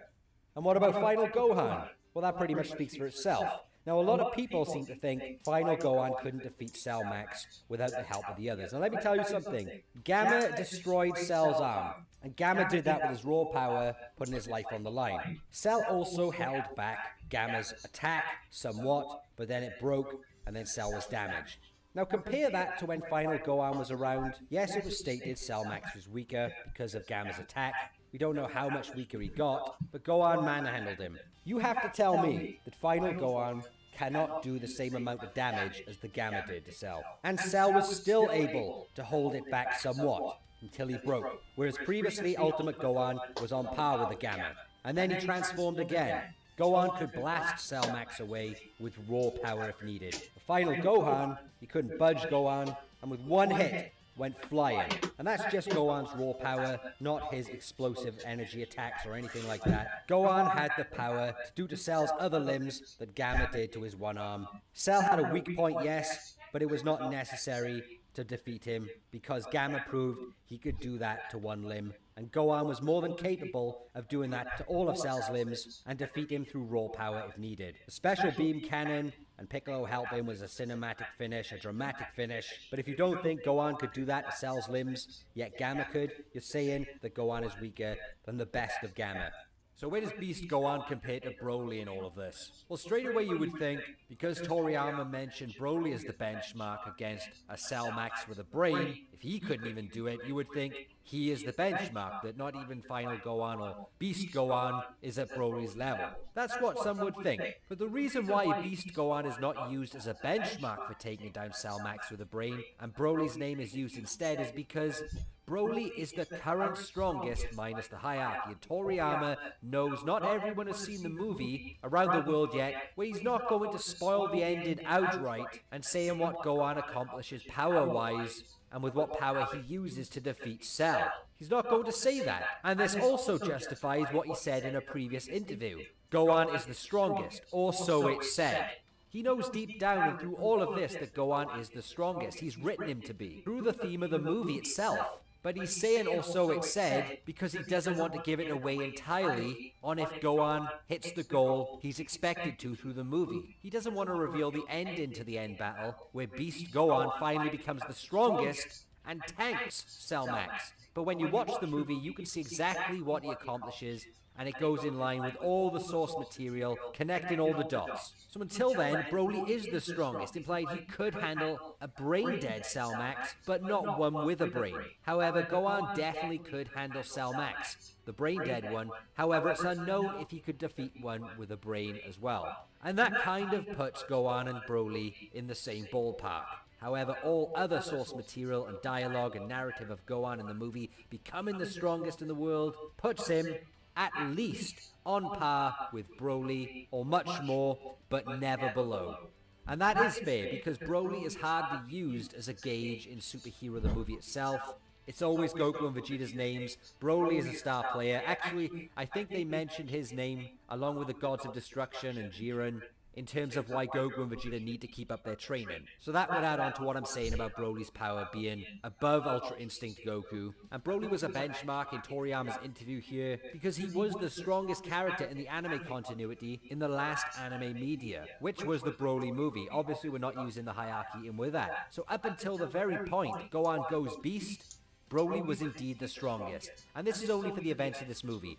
And what about Final Gohan? Well, that pretty much speaks for itself. Now, a lot of people seem to think Final Gohan couldn't defeat Cell Max without the help of the others. Now, let me tell you something. Gamma destroyed Cell's arm, and Gamma did that with his raw power, putting his life on the line. Cell also held back Gamma's attack somewhat, but then it broke, and then Cell was damaged. Now compare that to when Final Gohan was around. Yes, it was stated Cell Max was weaker because of Gamma's attack. We don't know how much weaker he got, but Gohan manhandled him. You have to tell me that Final Gohan cannot do the same amount of damage as the Gamma did to Cell. And Cell was still able to hold it back somewhat until he broke, whereas previously Ultimate Gohan was on par with the Gamma. And then he transformed again. Gohan could blast Cell Max away with raw power if needed. The Final Gohan, he couldn't budge Gohan, and with one hit, went flying. And that's just Gohan's raw power, not his explosive energy attacks or anything like that. Gohan had the power to do to Cell's other limbs that Gamma did to his one arm. Cell had a weak point, yes, but it was not necessary to defeat him, because Gamma proved he could do that to one limb, and Gohan was more than capable of doing that to all of Cell's limbs and defeat him through raw power if needed. The special beam cannon and Piccolo help him was a cinematic finish, a dramatic finish, but if you don't think Gohan could do that to Cell's limbs, yet Gamma could, you're saying that Gohan is weaker than the best of Gamma. So where does Beast Gohan compare to Broly in all of this? Well, straight away you would think, because Toriyama mentioned Broly as the benchmark against a Cell Max with a brain, if he couldn't even do it, you would think he is the benchmark, that not even Final Gohan or Beast Gohan is at Broly's level. That's what some would think. But the reason why Beast Gohan is not used as a benchmark for taking down Cell Max with a brain, and Broly's name is used instead, is because Broly is the current strongest minus the hierarchy, and Toriyama knows not everyone has seen the movie Around the World yet, where he's not going to spoil the ending outright and saying what Gohan accomplishes power-wise and with what power he uses to defeat Cell. He's not going to say that, and this also justifies what he said in a previous interview. Gohan is the strongest, or so it's said. He knows deep down and through all of this that Gohan is the strongest. He's written him to be, through the theme of the movie itself. But he's saying also it's said because he doesn't want to give it away entirely on if Gohan hits the goal he's expected to through the movie. He doesn't want to reveal the ending to the end battle, where Beast Gohan finally becomes the strongest and tanks Cell Max. But when you watch the movie, you can see exactly what he accomplishes, and it goes in line with all the source material, connecting all the dots. So until then, Broly is the strongest, implying he could handle a brain-dead Cell Max, but not one with a brain. However, Gohan definitely could handle Cell Max, the brain-dead one. However, it's unknown if he could defeat one with a brain as well. And that kind of puts Gohan and Broly in the same ballpark. However, all other source material and dialogue and narrative of Gohan in the movie becoming the strongest in the world puts him at least on par with Broly, or much more, but never below. And that is fair, because Broly is hardly used as a gauge in Superhero the movie itself. It's always Goku and Vegeta's names. Broly is a star player. Actually, I think they mentioned his name along with the Gods of Destruction and Jiren, in terms of why Goku and Vegeta need to keep up their training. So that would add on to what I'm saying about Broly's power being above Ultra Instinct Goku. And Broly was a benchmark in Toriyama's interview here because he was the strongest character in the anime continuity in the last anime media, which was the Broly movie. Obviously, we're not using the hierarchy in with that. So up until the very point Gohan goes Beast, Broly was indeed the strongest. And this is only for the events of this movie.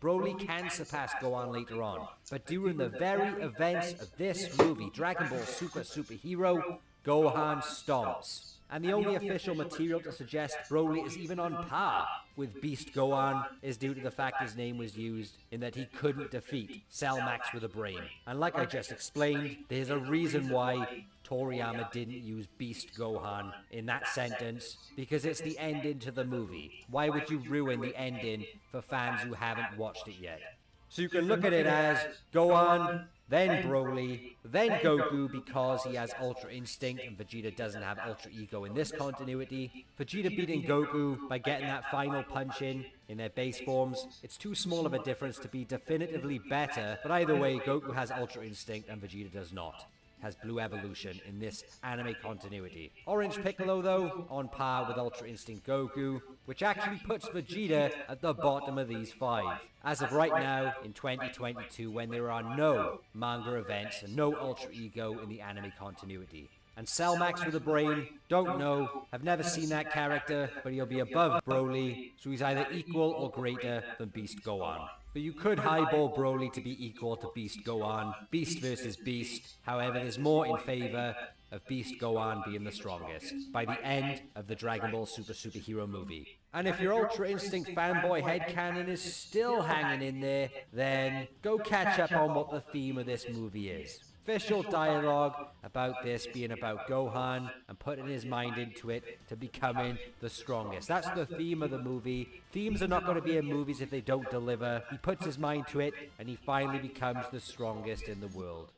Broly can surpass Gohan later on, but during the very events of this movie, Dragon Ball Super Superhero, Gohan stomps. And the only official material to suggest Broly is even on par with Beast Gohan is due to the fact his name was used in that he couldn't defeat Cell Max with a brain. And like I just explained, there's a reason why Toriyama didn't use Beast Gohan in that sentence, because it's the ending to the movie. Why would you ruin the ending for fans who haven't watched it yet? So you can look at it as Gohan, then Broly, then Goku because he has Ultra Instinct and Vegeta doesn't have Ultra Ego in this continuity. Vegeta beating Goku by getting that final punch in their base forms. It's too small of a difference to be definitively better, but either way, Goku has Ultra Instinct and Vegeta does not. Has Blue Evolution in this anime continuity. Orange Piccolo, though, on par with Ultra Instinct Goku, which actually puts Vegeta at the bottom of these 5. As of right now, in 2022, when there are no manga events and no Ultra Ego in the anime continuity. And Cell Max with a brain, don't know, have never seen that character, but he'll be above Broly, so he's either equal or greater than Beast Gohan. But you could highball Broly to be equal to Beast Gohan, Beast versus Beast. However, there's more in favor of Beast Gohan being the strongest by the end of the Dragon Ball Super Superhero movie. And if your Ultra Instinct fanboy headcanon is still hanging in there, then go catch up on what the theme of this movie is. Official dialogue about this being about Gohan and putting his mind into it to becoming the strongest. That's the theme of the movie. Themes are not going to be in movies if they don't deliver. He puts his mind to it and he finally becomes the strongest in the world.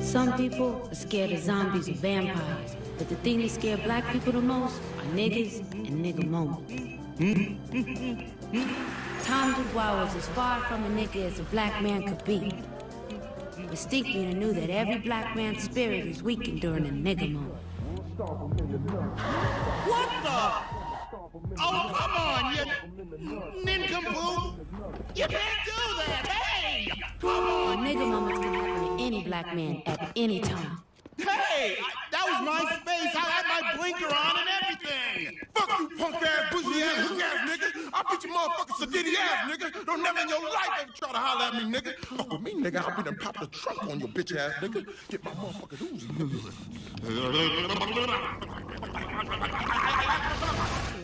Some people are scared of zombies or vampires, but the thing that scares black people the most are niggas and nigga moments. Tom Dubois was as far from a nigga as a black man could be. But Stinkmeaner knew that every black man's spirit is weakened during a nigga moment. What the? Oh, come on, you nincompoop! You can't do that! Hey! Come on! A nigga moments can happen to any black man at any time. Hey! That was my space! I had my blinker on and everything! Fuck you, punk-ass, pussy-ass, hook-ass nigga! I'll beat your motherfucking sadiddy-ass, nigga! Don't never in your life ever try to holler at me, nigga! Fuck with me, nigga, I'll be done pop the trunk on your bitch-ass, nigga! Get my motherfucking Uzi, nigga!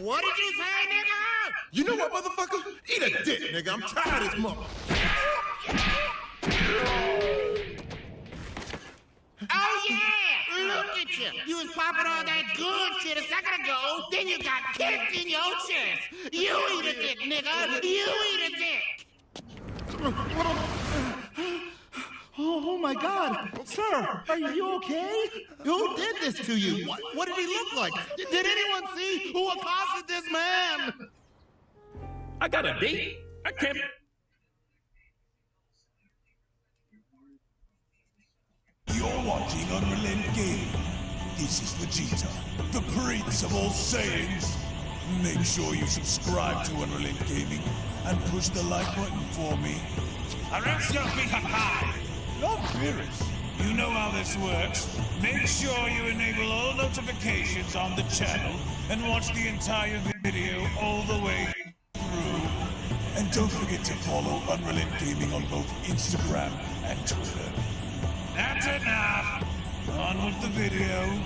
What did you say, nigga? You know what, motherfucker? Eat a dick, nigga! I'm tired of this mother... Oh, yeah! Look at you! You was popping all that good shit a second ago, then you got kicked in your chest! You eat a dick, nigga! You eat a dick! Oh my God! Sir, are you okay? Who did this to you? What did he look like? Did anyone see who accosted this man? I got a date. I can't... You're watching Unrelenting Gaming. This is Vegeta, the Prince of all Saiyans. Make sure you subscribe to Unrelenting Gaming and push the like button for me. Or else you'll be high. Not Beerus. You know how this works. Make sure you enable all notifications on the channel and watch the entire video all the way through. And don't forget to follow Unrelenting Gaming on both Instagram and Twitter. That's enough! On with the video.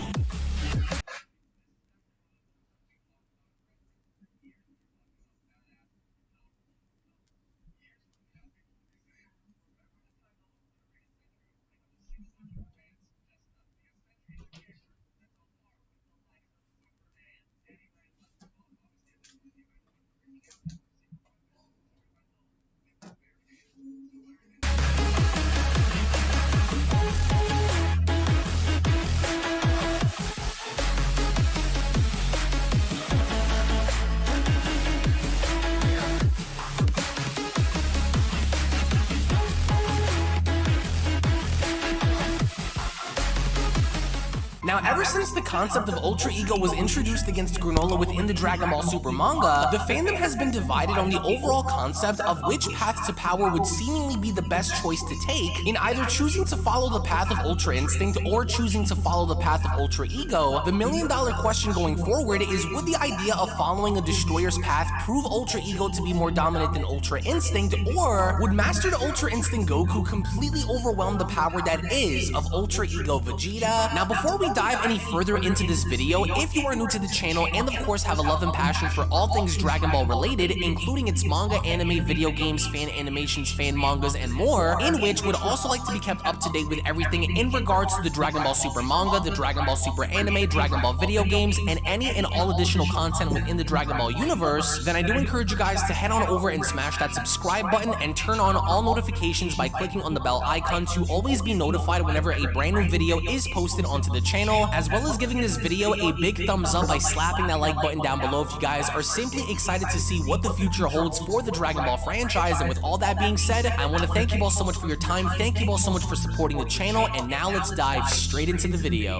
Now, ever since the concept of Ultra Ego was introduced against Granola within the Dragon Ball Super manga, the fandom has been divided on the overall concept of which path to power would seemingly be the best choice to take in either choosing to follow the path of Ultra Instinct or choosing to follow the path of Ultra Ego. The million-dollar question going forward is, would the idea of following a destroyer's path prove Ultra Ego to be more dominant than Ultra Instinct, or would Mastered Ultra Instinct Goku completely overwhelm the power that is of Ultra Ego Vegeta? Now, before we dive any further into this video, if you are new to the channel and of course have a love and passion for all things Dragon Ball related, including its manga, anime, video games, fan animations, fan mangas, and more, in which would also like to be kept up to date with everything in regards to the Dragon Ball Super manga, the Dragon Ball Super anime, Dragon Ball video games, and any and all additional content within the Dragon Ball universe, then I do encourage you guys to head on over and smash that subscribe button and turn on all notifications by clicking on the bell icon to always be notified whenever a brand new video is posted onto the channel, as well as giving this video a big thumbs up by slapping that like button down below if you guys are simply excited to see what the future holds for the Dragon Ball franchise. And with all that being said, I want to thank you all so much for your time, thank you all so much for supporting the channel, and now let's dive straight into the video.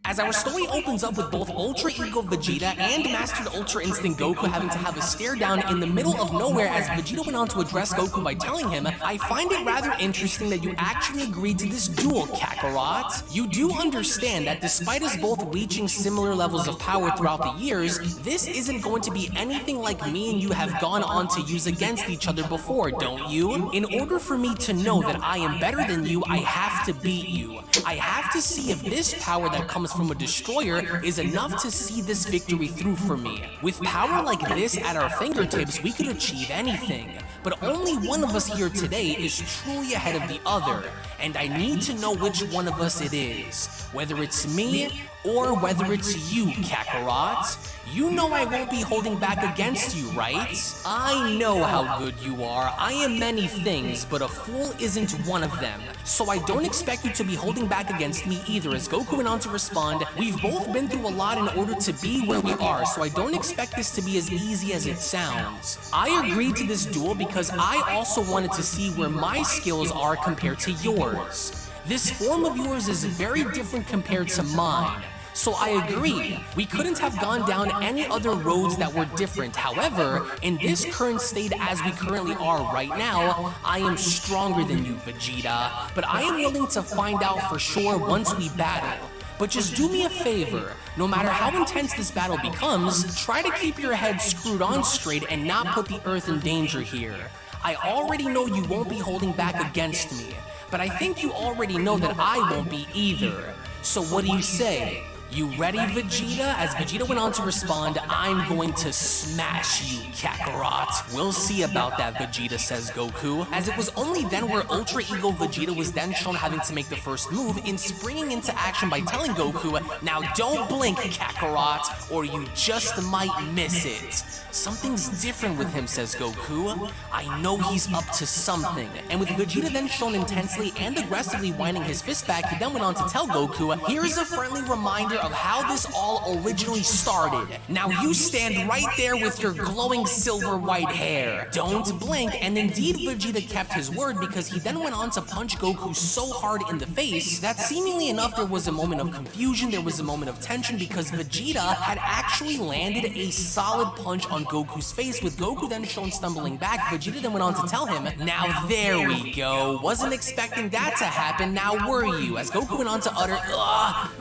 As our story opens up with both Ultra Ego Vegeta and Mastered Ultra Instinct Goku having to have a stare down in the middle of nowhere as Vegeta went on to address Goku by telling him, "I find it rather interesting that you actually agreed to this duel, Kakarot. You do understand that despite us both reaching similar levels of power throughout the years, this isn't going to be anything like me and you have gone on to use against each other before, don't you? In order for me to know that I am better than you, I have to beat you. I have to see if this power that comes from a destroyer is enough to see this victory through for me. With power like this at our fingertips, we could achieve anything. But only one of us here today is truly ahead of the other, and I need to know which one of us it is. Whether it's me or whether it's you, Kakarot. You know I won't be holding back against you, right? I know how good you are. I am many things, but a fool isn't one of them. So I don't expect you to be holding back against me either." As Goku went on to respond, "We've both been through a lot in order to be where we are, so I don't expect this to be as easy as it sounds. I agreed to this duel because I also wanted to see where my skills are compared to yours. This form of yours is very different compared to mine. So I agree, we couldn't have gone down any other roads that were different. However, in this current state as we currently are right now, I am stronger than you, Vegeta. But I am willing to find out for sure once we battle. But just do me a favor, no matter how intense this battle becomes, try to keep your head screwed on straight and not put the Earth in danger here. I already know you won't be holding back against me, but I think you already know that I won't be either. So what do you say? You ready, Vegeta?" As Vegeta went on to respond, "I'm going to smash you, Kakarot." "We'll see about that, Vegeta," says Goku. As it was only then where Ultra Ego Vegeta was then shown having to make the first move in springing into action by telling Goku, "Now don't blink, Kakarot, or you just might miss it." "Something's different with him," says Goku. "I know he's up to something." And with Vegeta then shown intensely and aggressively winding his fist back, he then went on to tell Goku, "Here's a friendly reminder of how this all originally started. Now you stand right there with your glowing silver white hair. Don't blink." And indeed Vegeta kept his word, because he then went on to punch Goku so hard in the face that seemingly enough there was a moment of confusion, there was a moment of tension, because Vegeta had actually landed a solid punch on Goku's face, with Goku then shown stumbling back. Vegeta then went on to tell him, "Now there we go. Wasn't expecting that to happen, now were you?" As Goku went on to utter,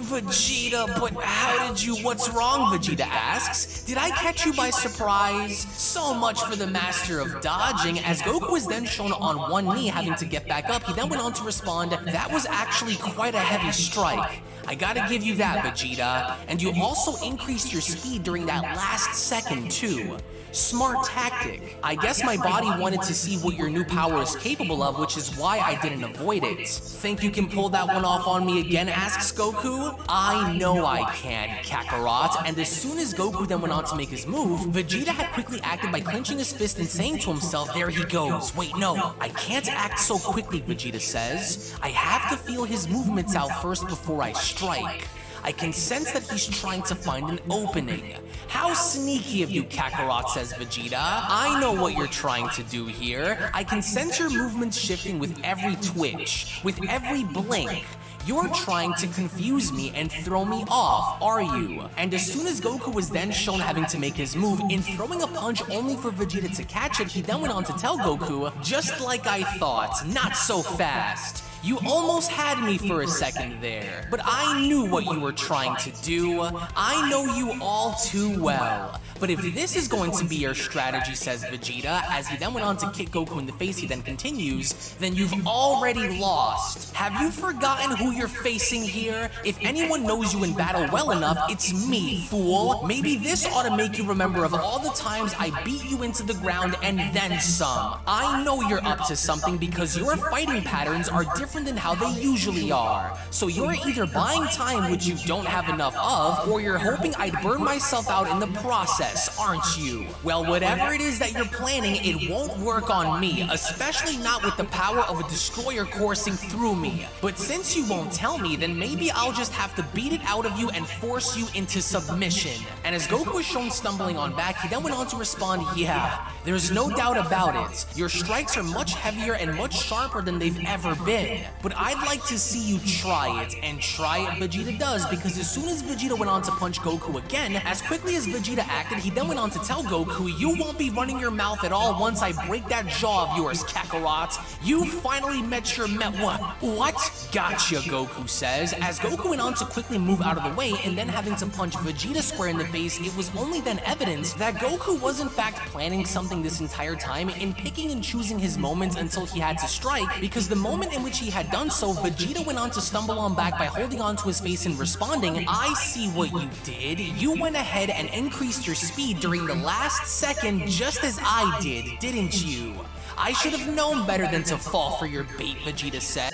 "Vegeta, but how did you, what's wrong?" Vegeta asks. "Did I catch you by surprise?" So much for the master of dodging. As Goku was then shown on one knee having to get back up, he then went on to respond, "That was actually quite a heavy strike. I gotta give you that, Vegeta. And you also increased your speed during that last second too. Smart tactic. I guess my body wanted to see what your new power is capable of, which is why I didn't avoid it." "Think you can pull that one off on me again?" asks Goku. "I know I can, Kakarot." And as soon as Goku then went on to make his move, Vegeta had quickly acted by clenching his fist and saying to himself, "There he goes. Wait, no, I can't act so quickly," Vegeta says. "I have to feel his movements out first before I strike." strike. I can sense that he's trying to find an opening. How sneaky of you, Kakarot, says Vegeta. I know what you're trying to do here. I can sense your movements shifting with every twitch, with every blink. You're trying to confuse me and throw me off, are you? And as soon as Goku was then shown having to make his move, in throwing a punch only for Vegeta to catch it, he then went on to tell Goku, just like I thought, not so fast. You almost had me for a second there, but I knew what you were trying to do. I know you all too well. But if this is going to be your strategy, says Vegeta, as he then went on to kick Goku in the face, he then continues, then you've already lost. Have you forgotten who you're facing here? If anyone knows you in battle well enough, it's me, fool. Maybe this ought to make you remember of all the times I beat you into the ground and then some. I know you're up to something because your fighting patterns are different than how they usually are. So you're either buying time, which you don't have enough of, or you're hoping I'd burn myself out in the process, aren't you? Well, whatever it is that you're planning, it won't work on me, especially not with the power of a destroyer coursing through me. But since you won't tell me, then maybe I'll just have to beat it out of you and force you into submission. And as Goku was shown stumbling on back, he then went on to respond, yeah, there's no doubt about it. Your strikes are much heavier and much sharper than they've ever been. But I'd like to see you try it, and try it Vegeta does, because as soon as Vegeta went on to punch Goku again, as quickly as Vegeta acted, he then went on to tell Goku, you won't be running your mouth at all once I break that jaw of yours, Kakarot. You finally met your What? Gotcha, Goku says, as Goku went on to quickly move out of the way, and then having to punch Vegeta square in the face, it was only then evident that Goku was in fact planning something this entire time, in picking and choosing his moments until he had to strike, because the moment in which he had done so, Vegeta went on to stumble on back by holding on to his face and responding, I see what you did. You went ahead and increased your speed during the last second just as I did, didn't you? I should have known better than to fall for your bait, Vegeta said.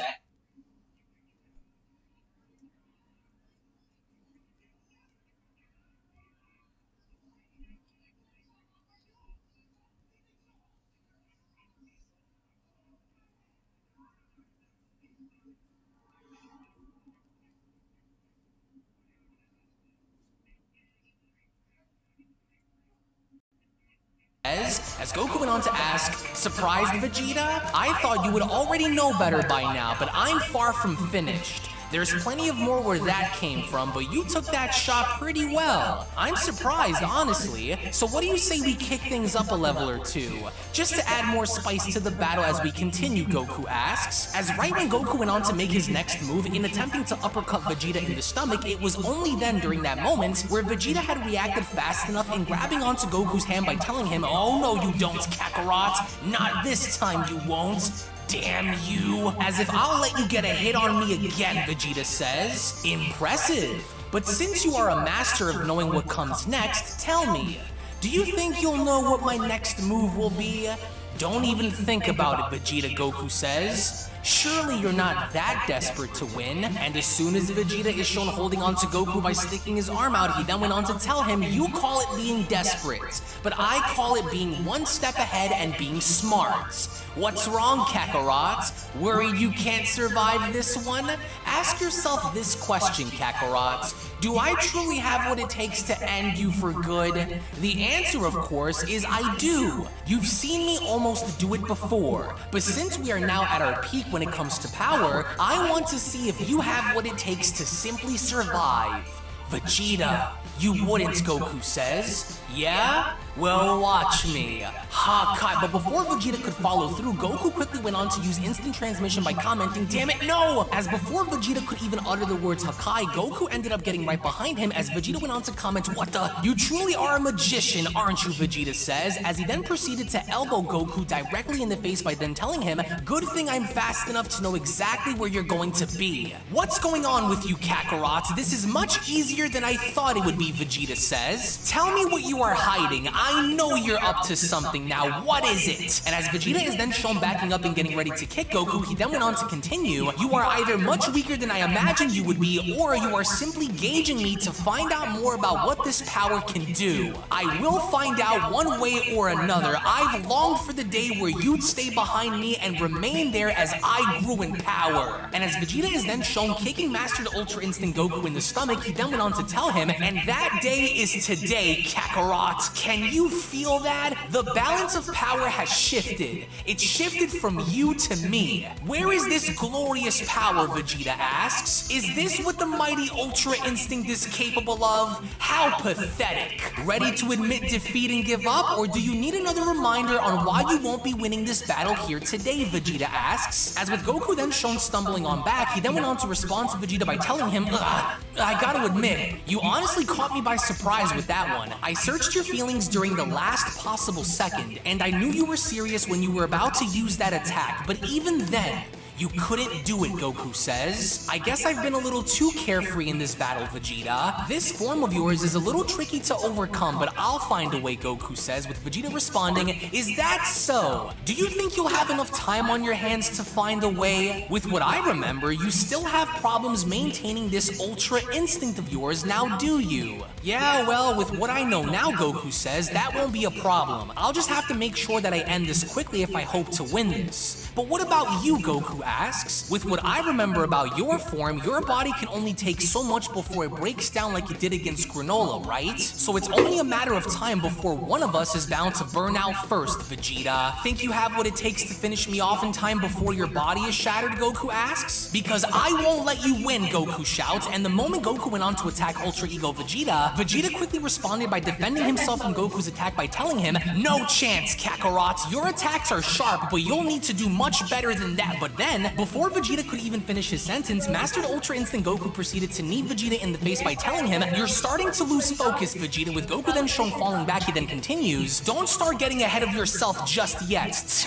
As Goku went on to ask, surprised Vegeta? I thought you would already know better by now, but I'm far from finished. There's plenty of more where that came from, but you took that shot pretty well. I'm surprised, honestly. So what do you say we kick things up a level or two? Just to add more spice to the battle as we continue, Goku asks. As right when Goku went on to make his next move, in attempting to uppercut Vegeta in the stomach, it was only then during that moment where Vegeta had reacted fast enough in grabbing onto Goku's hand by telling him, oh no you don't, Kakarot. Not this time you won't. Damn you. As if I'll let you get a hit on me again, Vegeta says. Impressive. But since you are a master of knowing what comes next, tell me, do you think you'll know what my next move will be? Don't even think about it, Vegeta, Goku says. Surely you're not that desperate to win. And as soon as Vegeta is shown holding on to Goku by sticking his arm out, he then went on to tell him, you call it being desperate, but I call it being one step ahead and being smart. What's wrong, Kakarot? Worried you can't survive this one? Ask yourself this question, Kakarot. Do I truly have what it takes to end you for good? The answer, of course, is I do. You've seen me almost do it before, but since we are now at our peak when it comes to power, I want to see if you have what it takes to simply survive. Vegeta, you wouldn't, Goku says. Yeah? Well, watch me. Hakai. But before Vegeta could follow through, Goku quickly went on to use instant transmission by commenting, damn it, no! As before Vegeta could even utter the words Hakai, Goku ended up getting right behind him as Vegeta went on to comment, what the? You truly are a magician, aren't you, Vegeta says, as he then proceeded to elbow Goku directly in the face by then telling him, good thing I'm fast enough to know exactly where you're going to be. What's going on with you, Kakarot? This is much easier than I thought it would be, Vegeta says. Tell me what you are hiding. I know you're up to something. Now, what is it? And as Vegeta is then shown backing up and getting ready to kick Goku, he then went on to continue, you are either much weaker than I imagined you would be, or you are simply gauging me to find out more about what this power can do. I will find out one way or another. I've longed for the day where you'd stay behind me and remain there as I grew in power. And as Vegeta is then shown kicking Master Ultra Instinct Goku in the stomach, he then went on to tell him, and that day is today, Kakarot. Can you feel that? The balance of power has shifted. It shifted from you to me. Where is this glorious power, Vegeta asks? Is this what the mighty Ultra Instinct is capable of? How pathetic. Ready to admit defeat and give up, or do you need another reminder on why you won't be winning this battle here today, Vegeta asks. As with Goku then shown stumbling on back, he then went on to respond to Vegeta by telling him, I gotta admit, you honestly caught me by surprise with that one. I searched your feelings during the last possible second, and I knew you were serious when you were about to use that attack, but even then, you couldn't do it, Goku says. I guess I've been a little too carefree in this battle, Vegeta. This form of yours is a little tricky to overcome, but I'll find a way, Goku says, with Vegeta responding, is that so? Do you think you'll have enough time on your hands to find a way? With what I remember, you still have problems maintaining this Ultra Instinct of yours, now do you? Yeah, well, with what I know now, Goku says, that won't be a problem. I'll just have to make sure that I end this quickly if I hope to win this. But what about you, Goku asks? With what I remember about your form, your body can only take so much before it breaks down like it did against Granola, right? So it's only a matter of time before one of us is bound to burn out first, Vegeta. Think you have what it takes to finish me off in time before your body is shattered, Goku asks? Because I won't let you win, Goku shouts, and the moment Goku went on to attack Ultra Ego Vegeta, Vegeta quickly responded by defending himself from Goku's attack by telling him, no chance, Kakarot, your attacks are sharp, but you'll need to do much better than that. But then, before Vegeta could even finish his sentence, Master Ultra Instinct Goku proceeded to knee Vegeta in the face by telling him, you're starting to lose focus, Vegeta. With Goku then shown falling back, he then continues, don't start getting ahead of yourself just yet.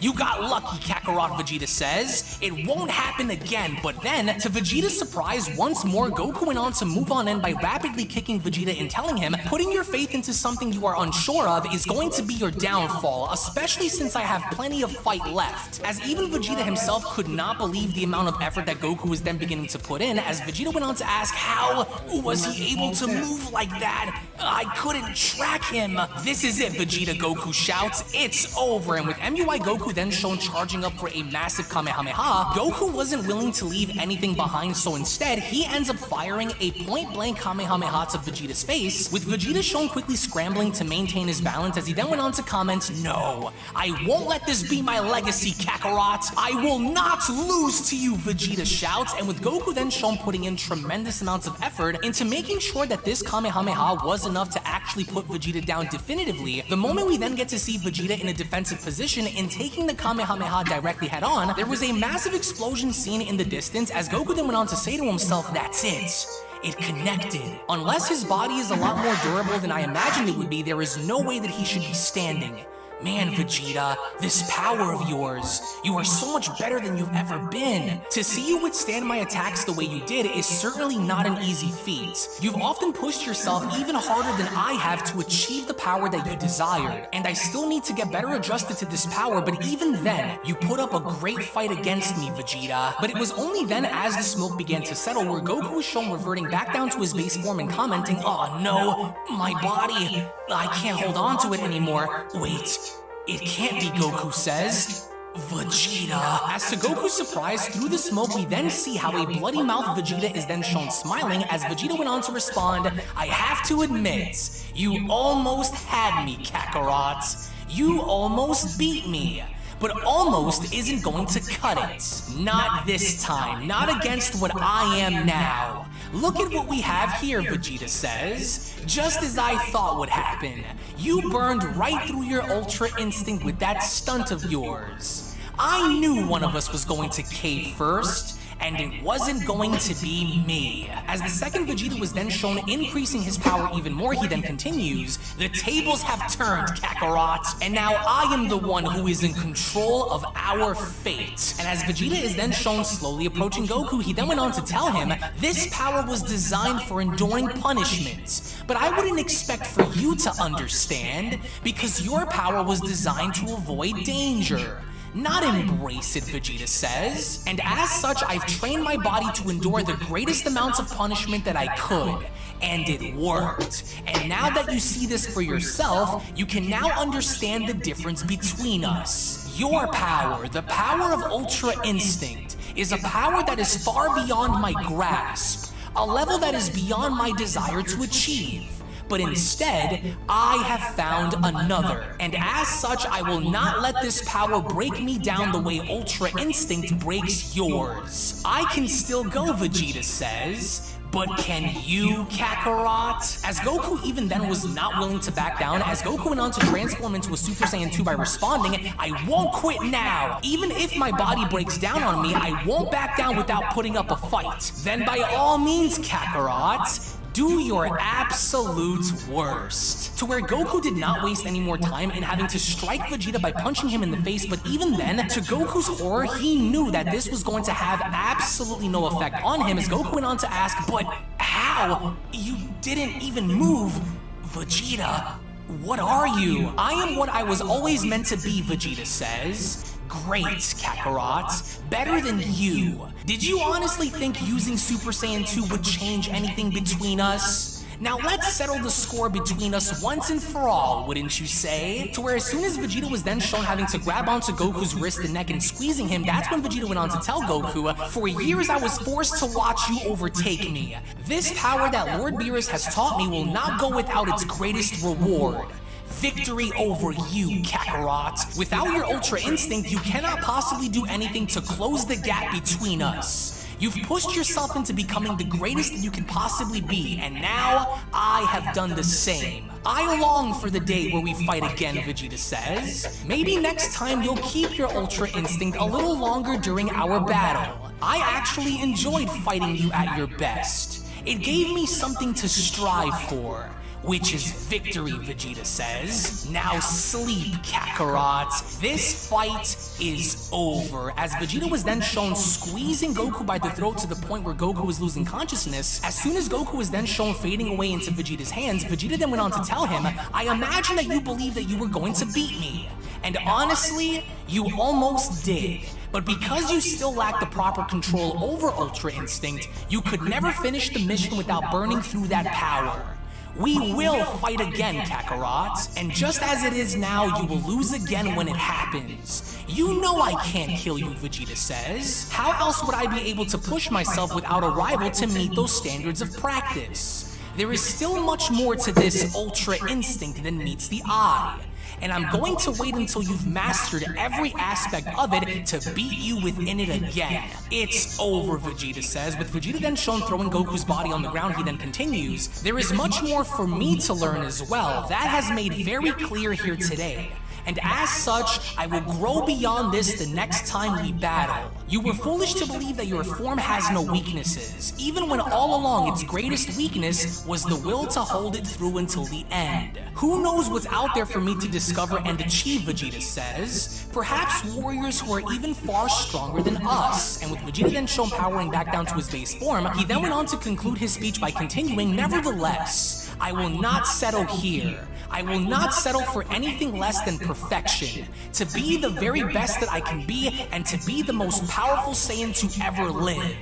You got lucky, Kakarot, Vegeta says. It won't happen again. But then, to Vegeta's surprise, once more, Goku went on to move on in by rapidly kicking Vegeta and telling him, putting your faith into something you are unsure of is going to be your downfall, especially since I have plenty of fight left. As even Vegeta himself could not believe the amount of effort that Goku was then beginning to put in, as Vegeta went on to ask, how was he able to move like that? I couldn't track him. This is it, Vegeta, Goku shouts. It's over. And with MUI Goku then shown charging up for a massive Kamehameha, Goku wasn't willing to leave anything behind, so instead, he ends up firing a point-blank Kamehameha to Vegeta's face, with Vegeta shown quickly scrambling to maintain his balance as he then went on to comment, no, I won't let this be my legacy, Kakarot. I will not lose to you, Vegeta shouts, and with Goku then shown putting in tremendous amounts of effort into making sure that this Kamehameha was enough to actually put Vegeta down definitively, the moment we then get to see Vegeta in a defensive position in taking the Kamehameha directly head on, there was a massive explosion seen in the distance as Goku then went on to say to himself, that's it. It connected. Unless his body is a lot more durable than I imagined it would be, there is no way that he should be standing. Man, Vegeta, this power of yours, you are so much better than you've ever been. To see you withstand my attacks the way you did is certainly not an easy feat. You've often pushed yourself even harder than I have to achieve the power that you desired, and I still need to get better adjusted to this power, but even then, you put up a great fight against me, Vegeta. But it was only then as the smoke began to settle where Goku was shown reverting back down to his base form and commenting, oh no, my body, I can't hold on to it anymore. Wait. It can't be, Goku says. Vegeta. As to Goku's surprise, through the smoke, we then see how a bloody mouth Vegeta is then shown smiling as Vegeta went on to respond, I have to admit, you almost had me, Kakarot. You almost beat me. But almost isn't going to cut it. Not this time. Not against what I am now. Look at what we have here, Vegeta says. Just as I thought would happen. You burned right through your Ultra Instinct with that stunt of yours. I knew one of us was going to cave first. and it wasn't going to be me. As the second Vegeta was then shown increasing his power even more, he then continues, "The tables have turned, Kakarot, and now I am the one who is in control of our fate." And as Vegeta is then shown slowly approaching Goku, he then went on to tell him, "This power was designed for enduring punishment, but I wouldn't expect for you to understand, because your power was designed to avoid danger, not embrace it," Vegeta says. "And as such, I've trained my body to endure the greatest amounts of punishment that I could, and it worked. And now that you see this for yourself, you can now understand the difference between us. Your power, the power of Ultra Instinct, is a power that is far beyond my grasp, a level that is beyond my desire to achieve. But instead, I have found another, and as such, I will not let this power break me down the way Ultra Instinct breaks yours. I can still go," Vegeta says. "But can you, Kakarot?" As Goku even then was not willing to back down, as Goku went on to transform into a Super Saiyan 2 by responding, "I won't quit now. Even if my body breaks down on me, I won't back down without putting up a fight. Then by all means, Kakarot, do your absolute worst." To where Goku did not waste any more time in having to strike Vegeta by punching him in the face, but even then, to Goku's horror, he knew that this was going to have absolutely no effect on him, as Goku went on to ask, "But how? You didn't even move. Vegeta, what are you?" "I am what I was always meant to be," Vegeta says. "Great, Kakarot. Better than you. Did you honestly think using Super Saiyan 2 would change anything between us? Now let's settle the score between us once and for all, wouldn't you say?" To where as soon as Vegeta was then shown having to grab onto Goku's wrist and neck and squeezing him, that's when Vegeta went on to tell Goku, "For years I was forced to watch you overtake me. This power that Lord Beerus has taught me will not go without its greatest reward. Victory over you, Kakarot. Without your Ultra Instinct, you cannot possibly do anything to close the gap between us. You've pushed yourself into becoming the greatest that you can possibly be, and now I have done the same. I long for the day where we fight again," Vegeta says. "Maybe next time you'll keep your Ultra Instinct a little longer during our battle. I actually enjoyed fighting you at your best. It gave me something to strive for, which is victory," Vegeta says. "Now sleep, Kakarot. This fight is over." As Vegeta was then shown squeezing Goku by the throat to the point where Goku was losing consciousness, as soon as Goku was then shown fading away into Vegeta's hands, Vegeta then went on to tell him, "I imagine that you believed that you were going to beat me. And honestly, you almost did. But because you still lack the proper control over Ultra Instinct, you could never finish the mission without burning through that power. We will fight again, Kakarot, and just as it is now, you will lose again when it happens. You know I can't kill you," Vegeta says. "How else would I be able to push myself without a rival to meet those standards of practice? There is still much more to this Ultra Instinct than meets the eye. And I'm going to wait until you've mastered every aspect of it to beat you within it again." "It's over," Vegeta says, with Vegeta then shown throwing Goku's body on the ground. He then continues, "There is much more for me to learn as well. That has made very clear here today. And as such, I will grow beyond this the next time we battle. You were foolish to believe that your form has no weaknesses, even when all along its greatest weakness was the will to hold it through until the end. Who knows what's out there for me to discover and achieve," Vegeta says. "Perhaps warriors who are even far stronger than us." And with Vegeta then shown powering back down to his base form, he then went on to conclude his speech by continuing, "Nevertheless, I will not settle here. I will not settle for anything less than perfection, to be the very best that I can be and to be the most powerful Saiyan to ever live.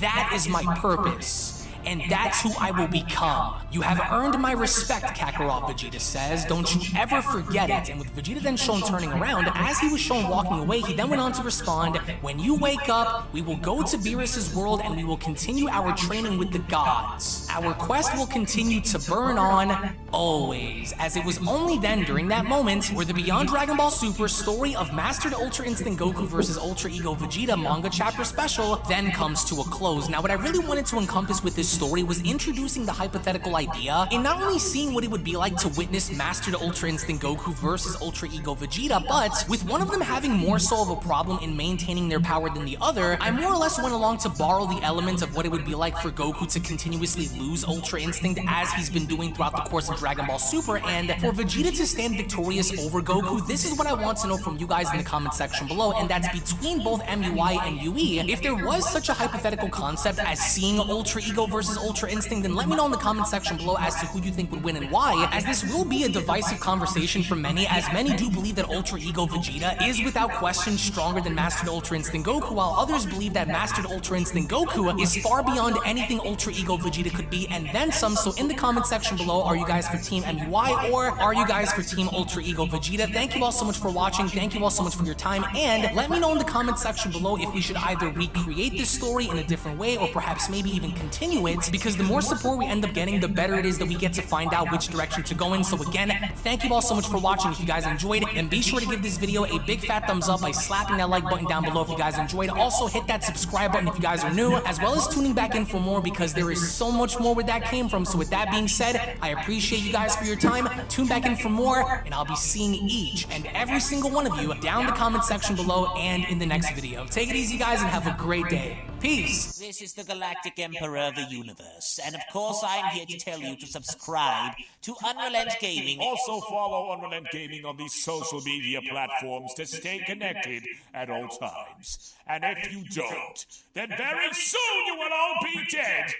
That is my purpose, and that's who I will become. You have earned my respect, Kakarot," Vegeta says. "Don't you ever forget it." And with Vegeta then shown turning around, as he was shown walking away, he then went on to respond, "When you wake up, we will go to Beerus's world and we will continue our training with the gods. our quest will continue to burn on always, as it was only then during that moment where the Beyond Dragon Ball Super story of Mastered Ultra Instinct Goku vs. Ultra Ego Vegeta manga chapter special then comes to a close. Now, what I really wanted to encompass with this story was introducing the hypothetical idea and not only seeing what it would be like to witness Mastered Ultra Instinct Goku versus Ultra Ego Vegeta, but with one of them having more so of a problem in maintaining their power than the other, I more or less went along to borrow the elements of what it would be like for Goku to continuously lose Ultra Instinct as he's been doing throughout the course of Dragon Ball Super, and for Vegeta to stand victorious over Goku. This is what I want to know from you guys in the comment section below, and that's between both MUI and UE. If there was such a hypothetical concept as seeing Ultra Ego versus Ultra Instinct, then let me know in the comment section below as to who you think would win and why, as this will be a divisive conversation for many, as many do believe that Ultra Ego Vegeta is without question stronger than Mastered Ultra Instinct Goku, while others believe that Mastered Ultra Instinct Goku is far beyond anything Ultra Ego Vegeta could be, and then some. So in the comment section below, are you guys for Team MUI or are you guys for Team Ultra Ego Vegeta? Thank you all so much for watching, thank you all so much for your time, and let me know in the comment section below if we should either recreate this story in a different way or perhaps maybe even continue it, because the more support we end up getting, the better it is that we get to find out which direction to go in. So again, thank you all so much for watching. If you guys enjoyed, and be sure to give this video a big fat thumbs up by slapping that like button down below if you guys enjoyed. Also hit that subscribe button if you guys are new, as well as tuning back in for more, because there is so much more where that came from. So with that being said, I appreciate you guys for your time. Tune back in for more, and I'll be seeing each and every single one of you down in the comment section below and in the next video. Take it easy, guys, and have a great day. Peace! This is the Galactic Emperor of the Universe, and of course I'm here to tell you to subscribe to Unrelent Gaming. Also follow Unrelent Gaming on these social media platforms to stay connected at all times. And if you don't, then very soon you will all be dead!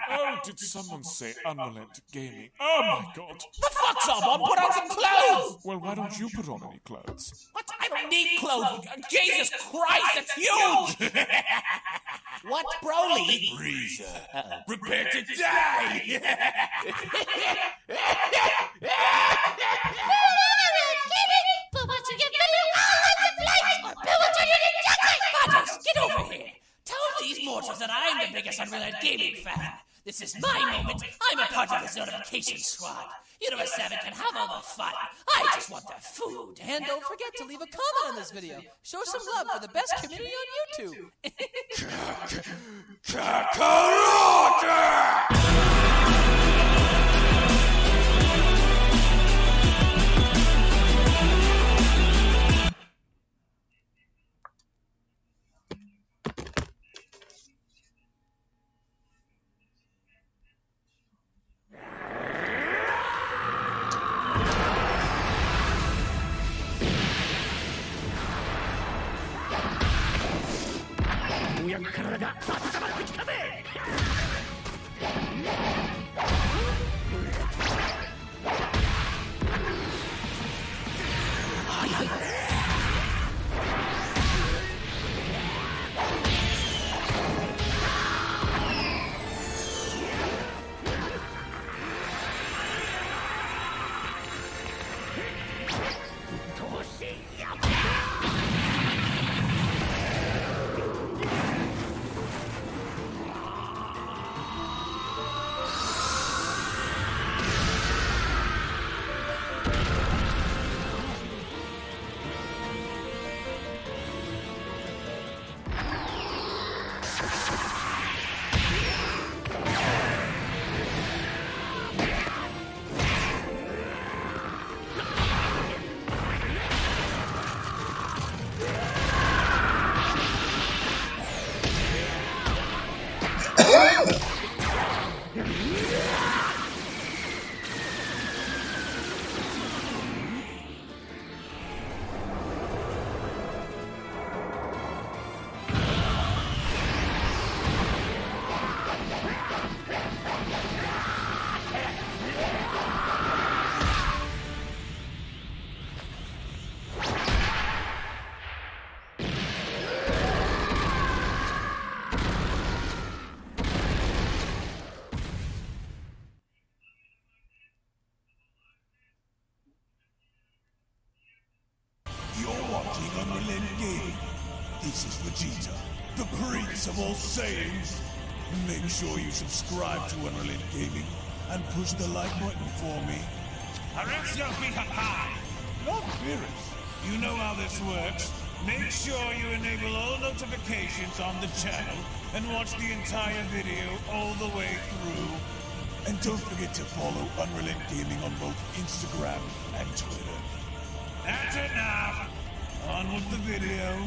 Oh, did someone say Unrelent Gaming? Oh my god. The fuck's up? I'll put on some clothes! Well, why don't you put on any clothes? What? I don't need clothes! Jesus Christ, that's huge! What, Broly? Frieza, prepare to die! Get over here! Tell these mortals that I'm the biggest Unrelent Gaming fan. This is my moment. I'm a part of this notification squad. Universe 7 can have all the fun. I just want the food. And don't forget to leave a comment on this video. Show some love for the best community on YouTube. Kakarot! Unrelent Gaming. This is Vegeta, the Prince of all Saiyans. make sure you subscribe to Unrelent Gaming and push the like button for me. Or else you'll be a pie. Not Beerus. You know how this works. Make sure you enable all notifications on the channel and watch the entire video all the way through. And don't forget to follow Unrelent Gaming on both Instagram and Twitter. That's enough. On with the video.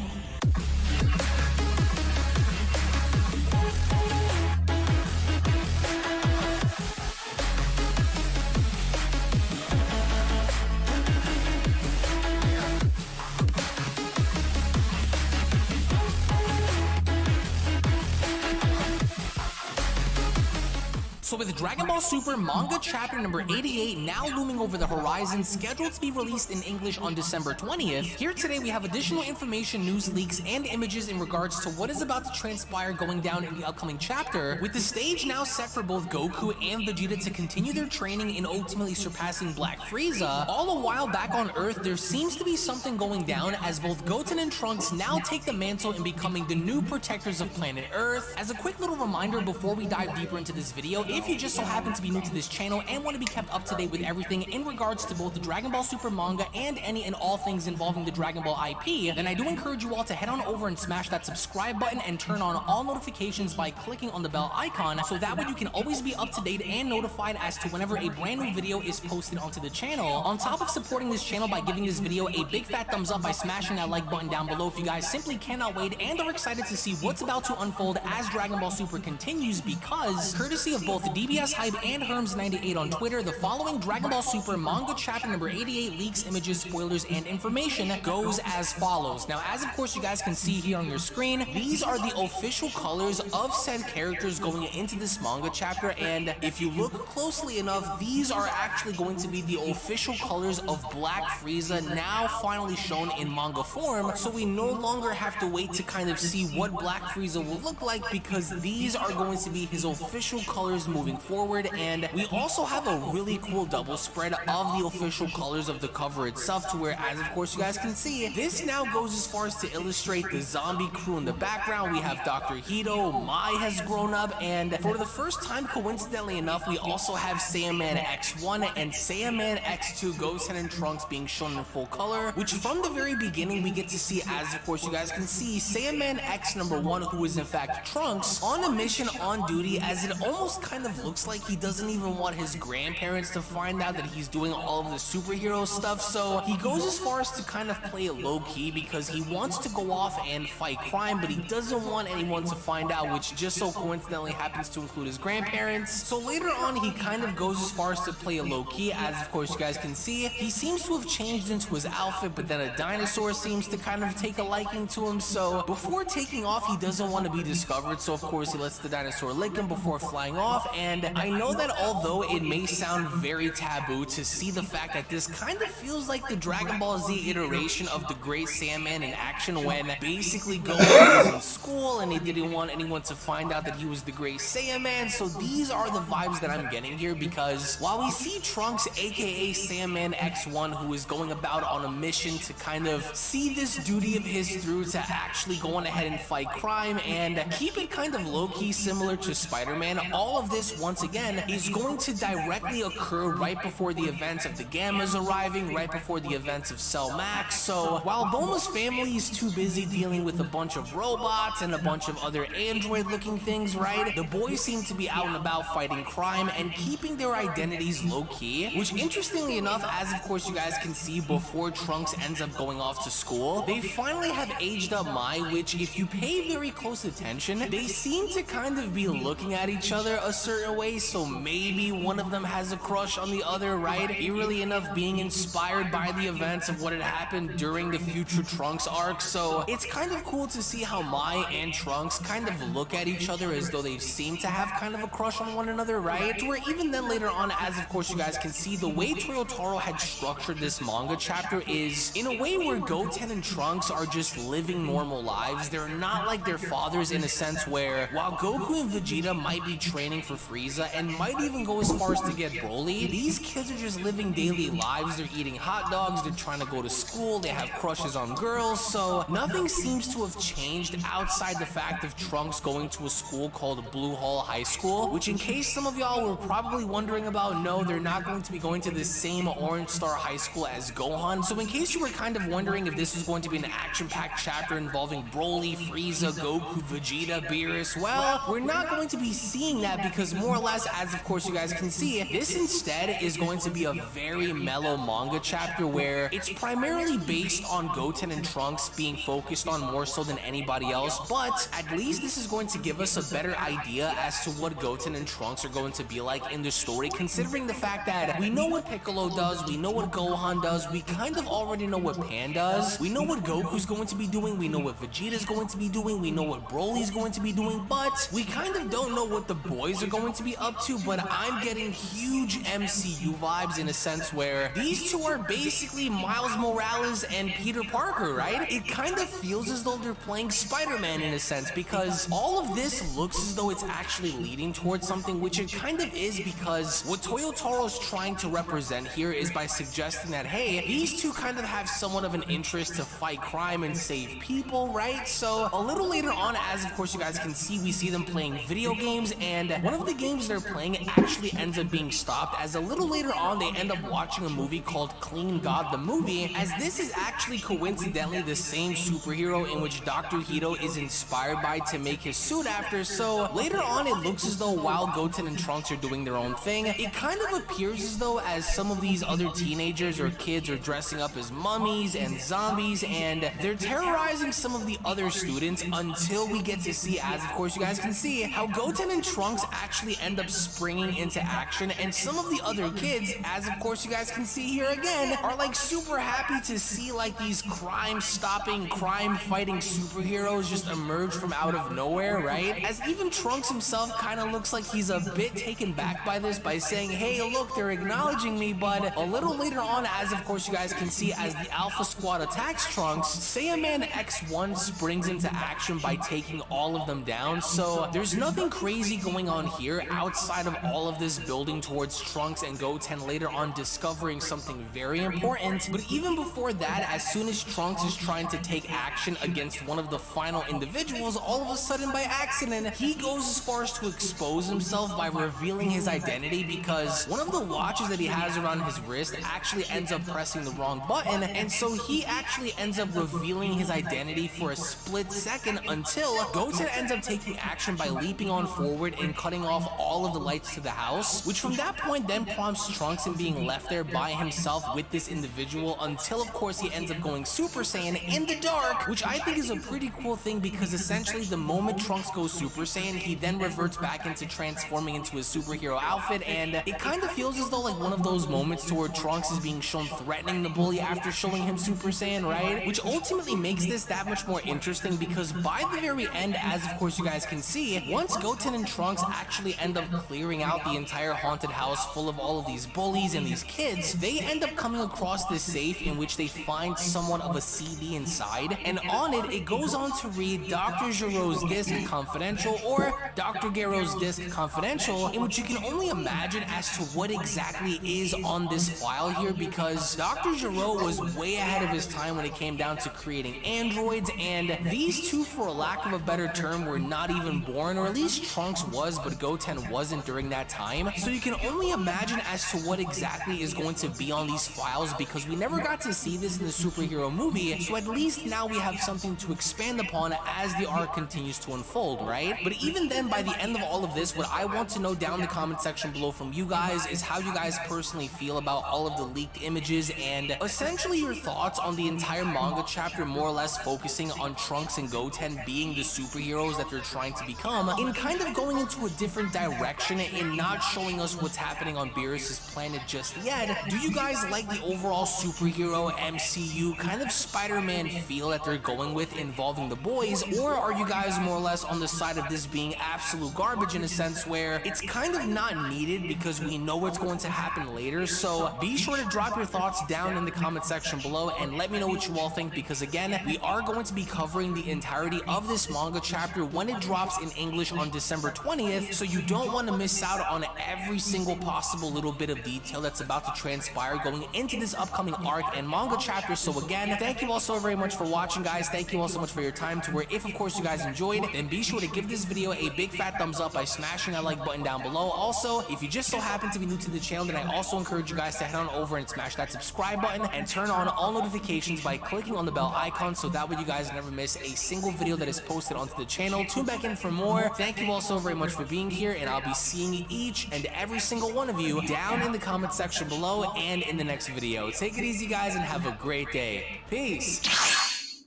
So with Dragon Ball Super manga chapter number 88 now looming over the horizon, scheduled to be released in English on December 20th, here today we have additional information, news leaks, and images in regards to what is about to transpire going down in the upcoming chapter, with the stage now set for both Goku and Vegeta to continue their training in ultimately surpassing Black Frieza. All a while back on Earth, there seems to be something going down as both Goten and Trunks now take the mantle in becoming the new protectors of planet Earth. As a quick little reminder before we dive deeper into this video, if you just so happen to be new to this channel and want to be kept up to date with everything in regards to both the Dragon Ball Super manga and any and all things involving the Dragon Ball IP, then I do encourage you all to head on over and smash that subscribe button and turn on all notifications by clicking on the bell icon, so that way you can always be up to date and notified as to whenever a brand new video is posted onto the channel. On top of supporting this channel by giving this video a big fat thumbs up by smashing that like button down below if you guys simply cannot wait and are excited to see what's about to unfold as Dragon Ball Super continues, because courtesy of both the DBS Hype and Herms98 on Twitter, the following Dragon Ball Super manga chapter number 88 leaks, images, spoilers, and information goes as follows. Now, as of course you guys can see here on your screen, these are the official colors of said characters going into this manga chapter, and if you look closely enough, these are actually going to be the official colors of Black Frieza, now finally shown in manga form, so we no longer have to wait to kind of see what Black Frieza will look like, because these are going to be his official colors moving forward. And we also have a really cool double spread of the official colors of the cover itself, to where, as of course you guys can see, this now goes as far as to illustrate the zombie crew in the background. We have Dr. Hito, Mai has grown up, and for the first time, coincidentally enough, we also have Saiyaman X1 and Saiyaman X2 Goten and Trunks being shown in full color, which from the very beginning we get to see, as of course you guys can see, Saiyaman X #1, who is in fact Trunks, on a mission on duty, as it almost kind of looks like he doesn't even want his grandparents to find out that he's doing all of the superhero stuff, so he goes as far as to kind of play it low-key because he wants to go off and fight crime, but he doesn't want anyone to find out, which just so coincidentally happens to include his grandparents. So later on, he kind of goes as far as to play it low-key, as of course you guys can see. He seems to have changed into his outfit, but then a dinosaur seems to kind of take a liking to him, so before taking off, he doesn't want to be discovered, so of course he lets the dinosaur lick him before flying off. And I know that although it may sound very taboo to see the fact that this kind of feels like the Dragon Ball Z iteration of the Great Saiyaman in action, when basically Goku was in school and he didn't want anyone to find out that he was the Great Saiyaman, so these are the vibes that I'm getting here, because while we see Trunks aka Saiyaman X1, who is going about on a mission to kind of see this duty of his through to actually go on ahead and fight crime and keep it kind of low-key similar to Spider-Man, all of this once again is going to directly occur right before the events of the Gammas arriving, right before the events of Cell Max. So while Bulma's family is too busy dealing with a bunch of robots and a bunch of other android looking things, right, the boys seem to be out and about fighting crime and keeping their identities low-key, which interestingly enough, as of course you guys can see, before Trunks ends up going off to school, they finally have aged up Mai, which if you pay very close attention, they seem to kind of be looking at each other a certain way, so maybe one of them has a crush on the other, right? Eerily enough, being inspired by the events of what had happened during the future Trunks arc, so it's kind of cool to see how Mai and Trunks kind of look at each other as though they seem to have kind of a crush on one another, right? To where even then later on, as of course you guys can see, the way Toyotaro had structured this manga chapter is in a way where Goten and Trunks are just living normal lives. They're not like their fathers in a sense where while Goku and Vegeta might be training for Frieza, and might even go as far as to get Broly. These kids are just living daily lives. They're eating hot dogs, they're trying to go to school, they have crushes on girls, so nothing seems to have changed outside the fact of Trunks going to a school called Blue Hall High School, which, in case some of y'all were probably wondering about, no, they're not going to be going to the same Orange Star High School as Gohan. So in case you were kind of wondering if this was going to be an action-packed chapter involving Broly, Frieza, Goku, Vegeta, Beerus, well, we're not going to be seeing that because more or less, as of course you guys can see, this instead is going to be a very mellow manga chapter where it's primarily based on Goten and Trunks being focused on more so than anybody else, but at least this is going to give us a better idea as to what Goten and Trunks are going to be like in the story, considering the fact that we know what Piccolo does, we know what Gohan does, we kind of already know what Pan does, we know what Goku's going to be doing, we know what Vegeta's going to be doing, we know what Broly's going to be doing, but we kind of don't know what the boys are going to be up to. But I'm getting huge MCU vibes in a sense where these two are basically Miles Morales and Peter Parker, right? It kind of feels as though they're playing Spider-Man in a sense, because all of this looks as though it's actually leading towards something, which it kind of is, because what Toyotaro's trying to represent here is by suggesting that, hey, these two kind of have somewhat of an interest to fight crime and save people, right? So a little later on, as of course you guys can see, we see them playing video games, and one of the games they're playing actually ends up being stopped, as a little later on they end up watching a movie called Clean God the Movie, as this is actually coincidentally the same superhero in which Dr. Hito is inspired by to make his suit after. So later on it looks as though while Goten and Trunks are doing their own thing, it kind of appears as though as some of these other teenagers or kids are dressing up as mummies and zombies, and they're terrorizing some of the other students until we get to see, as of course you guys can see, how Goten and Trunks actually end up springing into action, and some of the other kids, as of course you guys can see here again, are like super happy to see like these crime-stopping, crime-fighting superheroes just emerge from out of nowhere, right? As even Trunks himself kind of looks like he's a bit taken back by this, by saying, hey, look, they're acknowledging me, but a little later on, as of course you guys can see, as the Alpha Squad attacks Trunks, Saiyaman X1 springs into action by taking all of them down. So there's nothing crazy going on here outside of all of this building towards Trunks and Goten later on discovering something very important. But even before that, as soon as Trunks is trying to take action against one of the final individuals, all of a sudden by accident, he goes as far as to expose himself by revealing his identity, because one of the watches that he has around his wrist actually ends up pressing the wrong button, and so he actually ends up revealing his identity for a split second until Goten ends up taking action by leaping on forward and cutting off all of the lights to the house, which from that point then prompts Trunks in being left there by himself with this individual until of course he ends up going Super Saiyan in the dark, which I think is a pretty cool thing, because essentially the moment Trunks goes Super Saiyan, he then reverts back into transforming into his superhero outfit, and it kind of feels as though like one of those moments to where Trunks is being shown threatening the bully after showing him Super Saiyan, right? Which ultimately makes this that much more interesting, because by the very end, as of course you guys can see, once Goten and Trunks actually end up clearing out the entire haunted house full of all of these bullies and these kids, they end up coming across this safe in which they find somewhat of a CD inside, and on it, it goes on to read Dr. Giro's Disc Confidential, or Dr. Gero's Disc Confidential, in which you can only imagine as to what exactly is on this file here, because Dr. Gero was way ahead of his time when it came down to creating androids, and these two, for a lack of a better term, were not even born, or at least Trunks was, but Goten wasn't during that time. So you can only imagine as to what exactly is going to be on these files, because we never got to see this in the superhero movie, so at least now we have something to expand upon as the arc continues to unfold, right? But even then, by the end of all of this, what I want to know down in the comment section below from you guys is how you guys personally feel about all of the leaked images, and essentially your thoughts on the entire manga chapter, more or less focusing on Trunks and Goten being the superheroes that they're trying to become, in kind of going into a different direction and not showing us what's happening on Beerus's planet just yet. Do you guys like the overall superhero MCU kind of Spider-Man feel that they're going with involving the boys, or are you guys more or less on the side of this being absolute garbage in a sense where it's kind of not needed because we know what's going to happen later? So be sure to drop your thoughts down in the comment section below and let me know what you all think, because again, we are going to be covering the entirety of this manga chapter when it drops in English on December 20th, so you don't want to miss out on every single possible little bit of detail that's about to transpire going into this upcoming arc and manga chapter. So again, thank you all so very much for watching, guys. Thank you all so much for your time. To where if of course you guys enjoyed, then be sure to give this video a big fat thumbs up by smashing that like button down below. Also, if you just so happen to be new to the channel, then I also encourage you guys to head on over and smash that subscribe button and turn on all notifications by clicking on the bell icon, so that way you guys never miss a single video that is posted onto the channel. Tune back in for more. Thank you all so very much for being here, and I'll be seeing each and every single one of you down in the comment section below and in the next video. Take it easy, guys, and have a great day. Peace.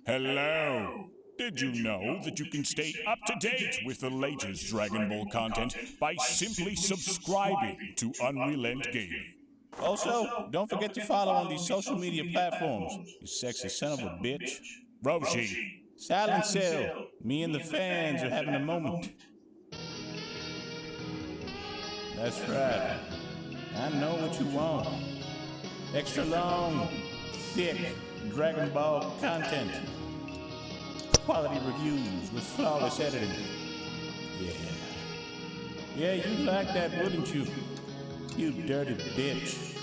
Hello. Did you know that you can stay up to date with the latest Dragon Ball content by simply subscribing to Unrelent Gaming? Also, don't forget to follow on these social media platforms, you sexy son of a bitch. Roshi. Silent Cell, me and the fans are having a moment. That's right. I know what you want. Extra long, thick Dragon Ball content. Quality reviews with flawless editing. Yeah, you like that, wouldn't you? You dirty bitch.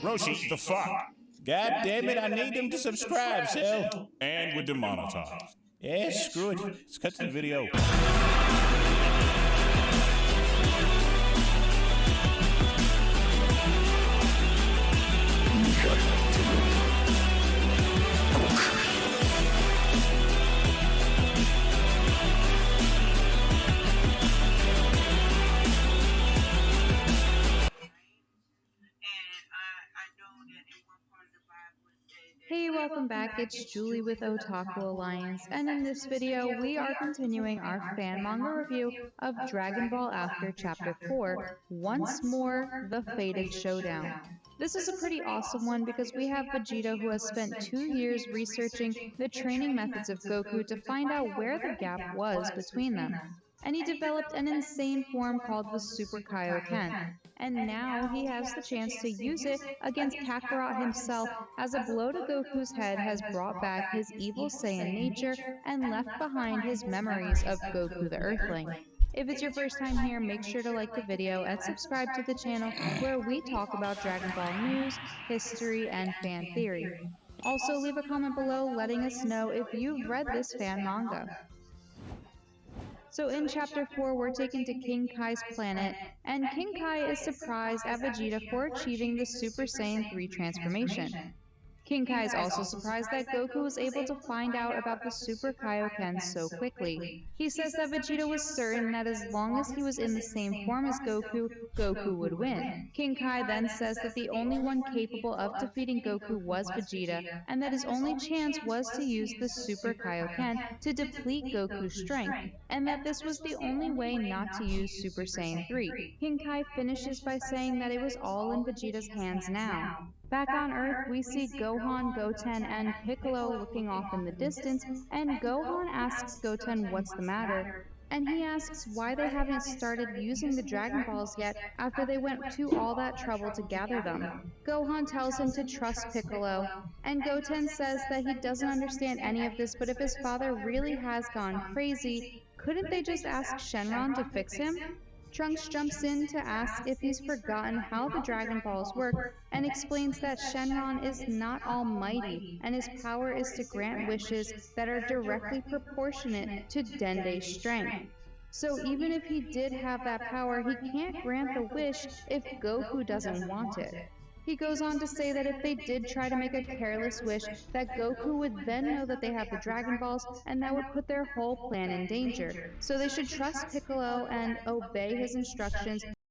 Roshi, the fuck? God damn it, I need them to subscribe, Cell. And we're demonetized. Yeah, screw it. Let's cut to the video. Hey, welcome back. It's Julie with Otaku Alliance, and in this video, we are continuing our fan manga review of Dragon Ball After Chapter 4, Once More, The Fated Showdown. This is a pretty awesome one because we have Vegeta, who has spent 2 years researching the training methods of Goku to find out where the gap was between them. And he developed an insane form called the Super Kaioken. And now he has the chance to use it against Kakarot himself, as a blow to Goku's head has brought back his evil Saiyan nature and left behind his memories of Goku the Earthling. If it's your first time here, make sure to like the video and subscribe to the channel where we talk about Dragon Ball news, history, and fan theory. Also, leave a comment below letting us know if you've read this fan manga. So in Chapter 4, we're taken to King Kai's planet, and King Kai is surprised at Vegeta for achieving the Super Saiyan 3 transformation. King Kai is also surprised that Goku was able to find out about the Super Kaioken so quickly. He says that Vegeta was certain that as long as he was in the same form as Goku, Goku would win. King Kai then says that the only one capable of defeating Goku was Vegeta, and that his only chance was to use the Super Kaioken to deplete Goku's strength, and that this was the only way not to use Super Saiyan 3. King Kai finishes by saying that it was all in Vegeta's hands now. Back on Earth, we see Gohan, Goten, and Piccolo looking off in the distance, and Gohan asks Goten what's the matter, and he asks why they haven't started using the Dragon Balls yet after they went to all that trouble to gather them. Gohan tells him to trust Piccolo, and Goten says that he doesn't understand any of this, but if his father really has gone crazy, couldn't they just ask Shenron to fix him? Trunks jumps in to ask if he's forgotten how the Dragon Balls work, and explains that Shenron is not almighty, and his power is to grant wishes that are directly proportionate to Dende's strength. So even if he did have that power, he can't grant the wish if Goku doesn't want it. He goes on to say that if they did try to make a careless wish, that Goku would then know that they have the Dragon Balls, and that would put their whole plan in danger. So they should trust Piccolo and obey his instructions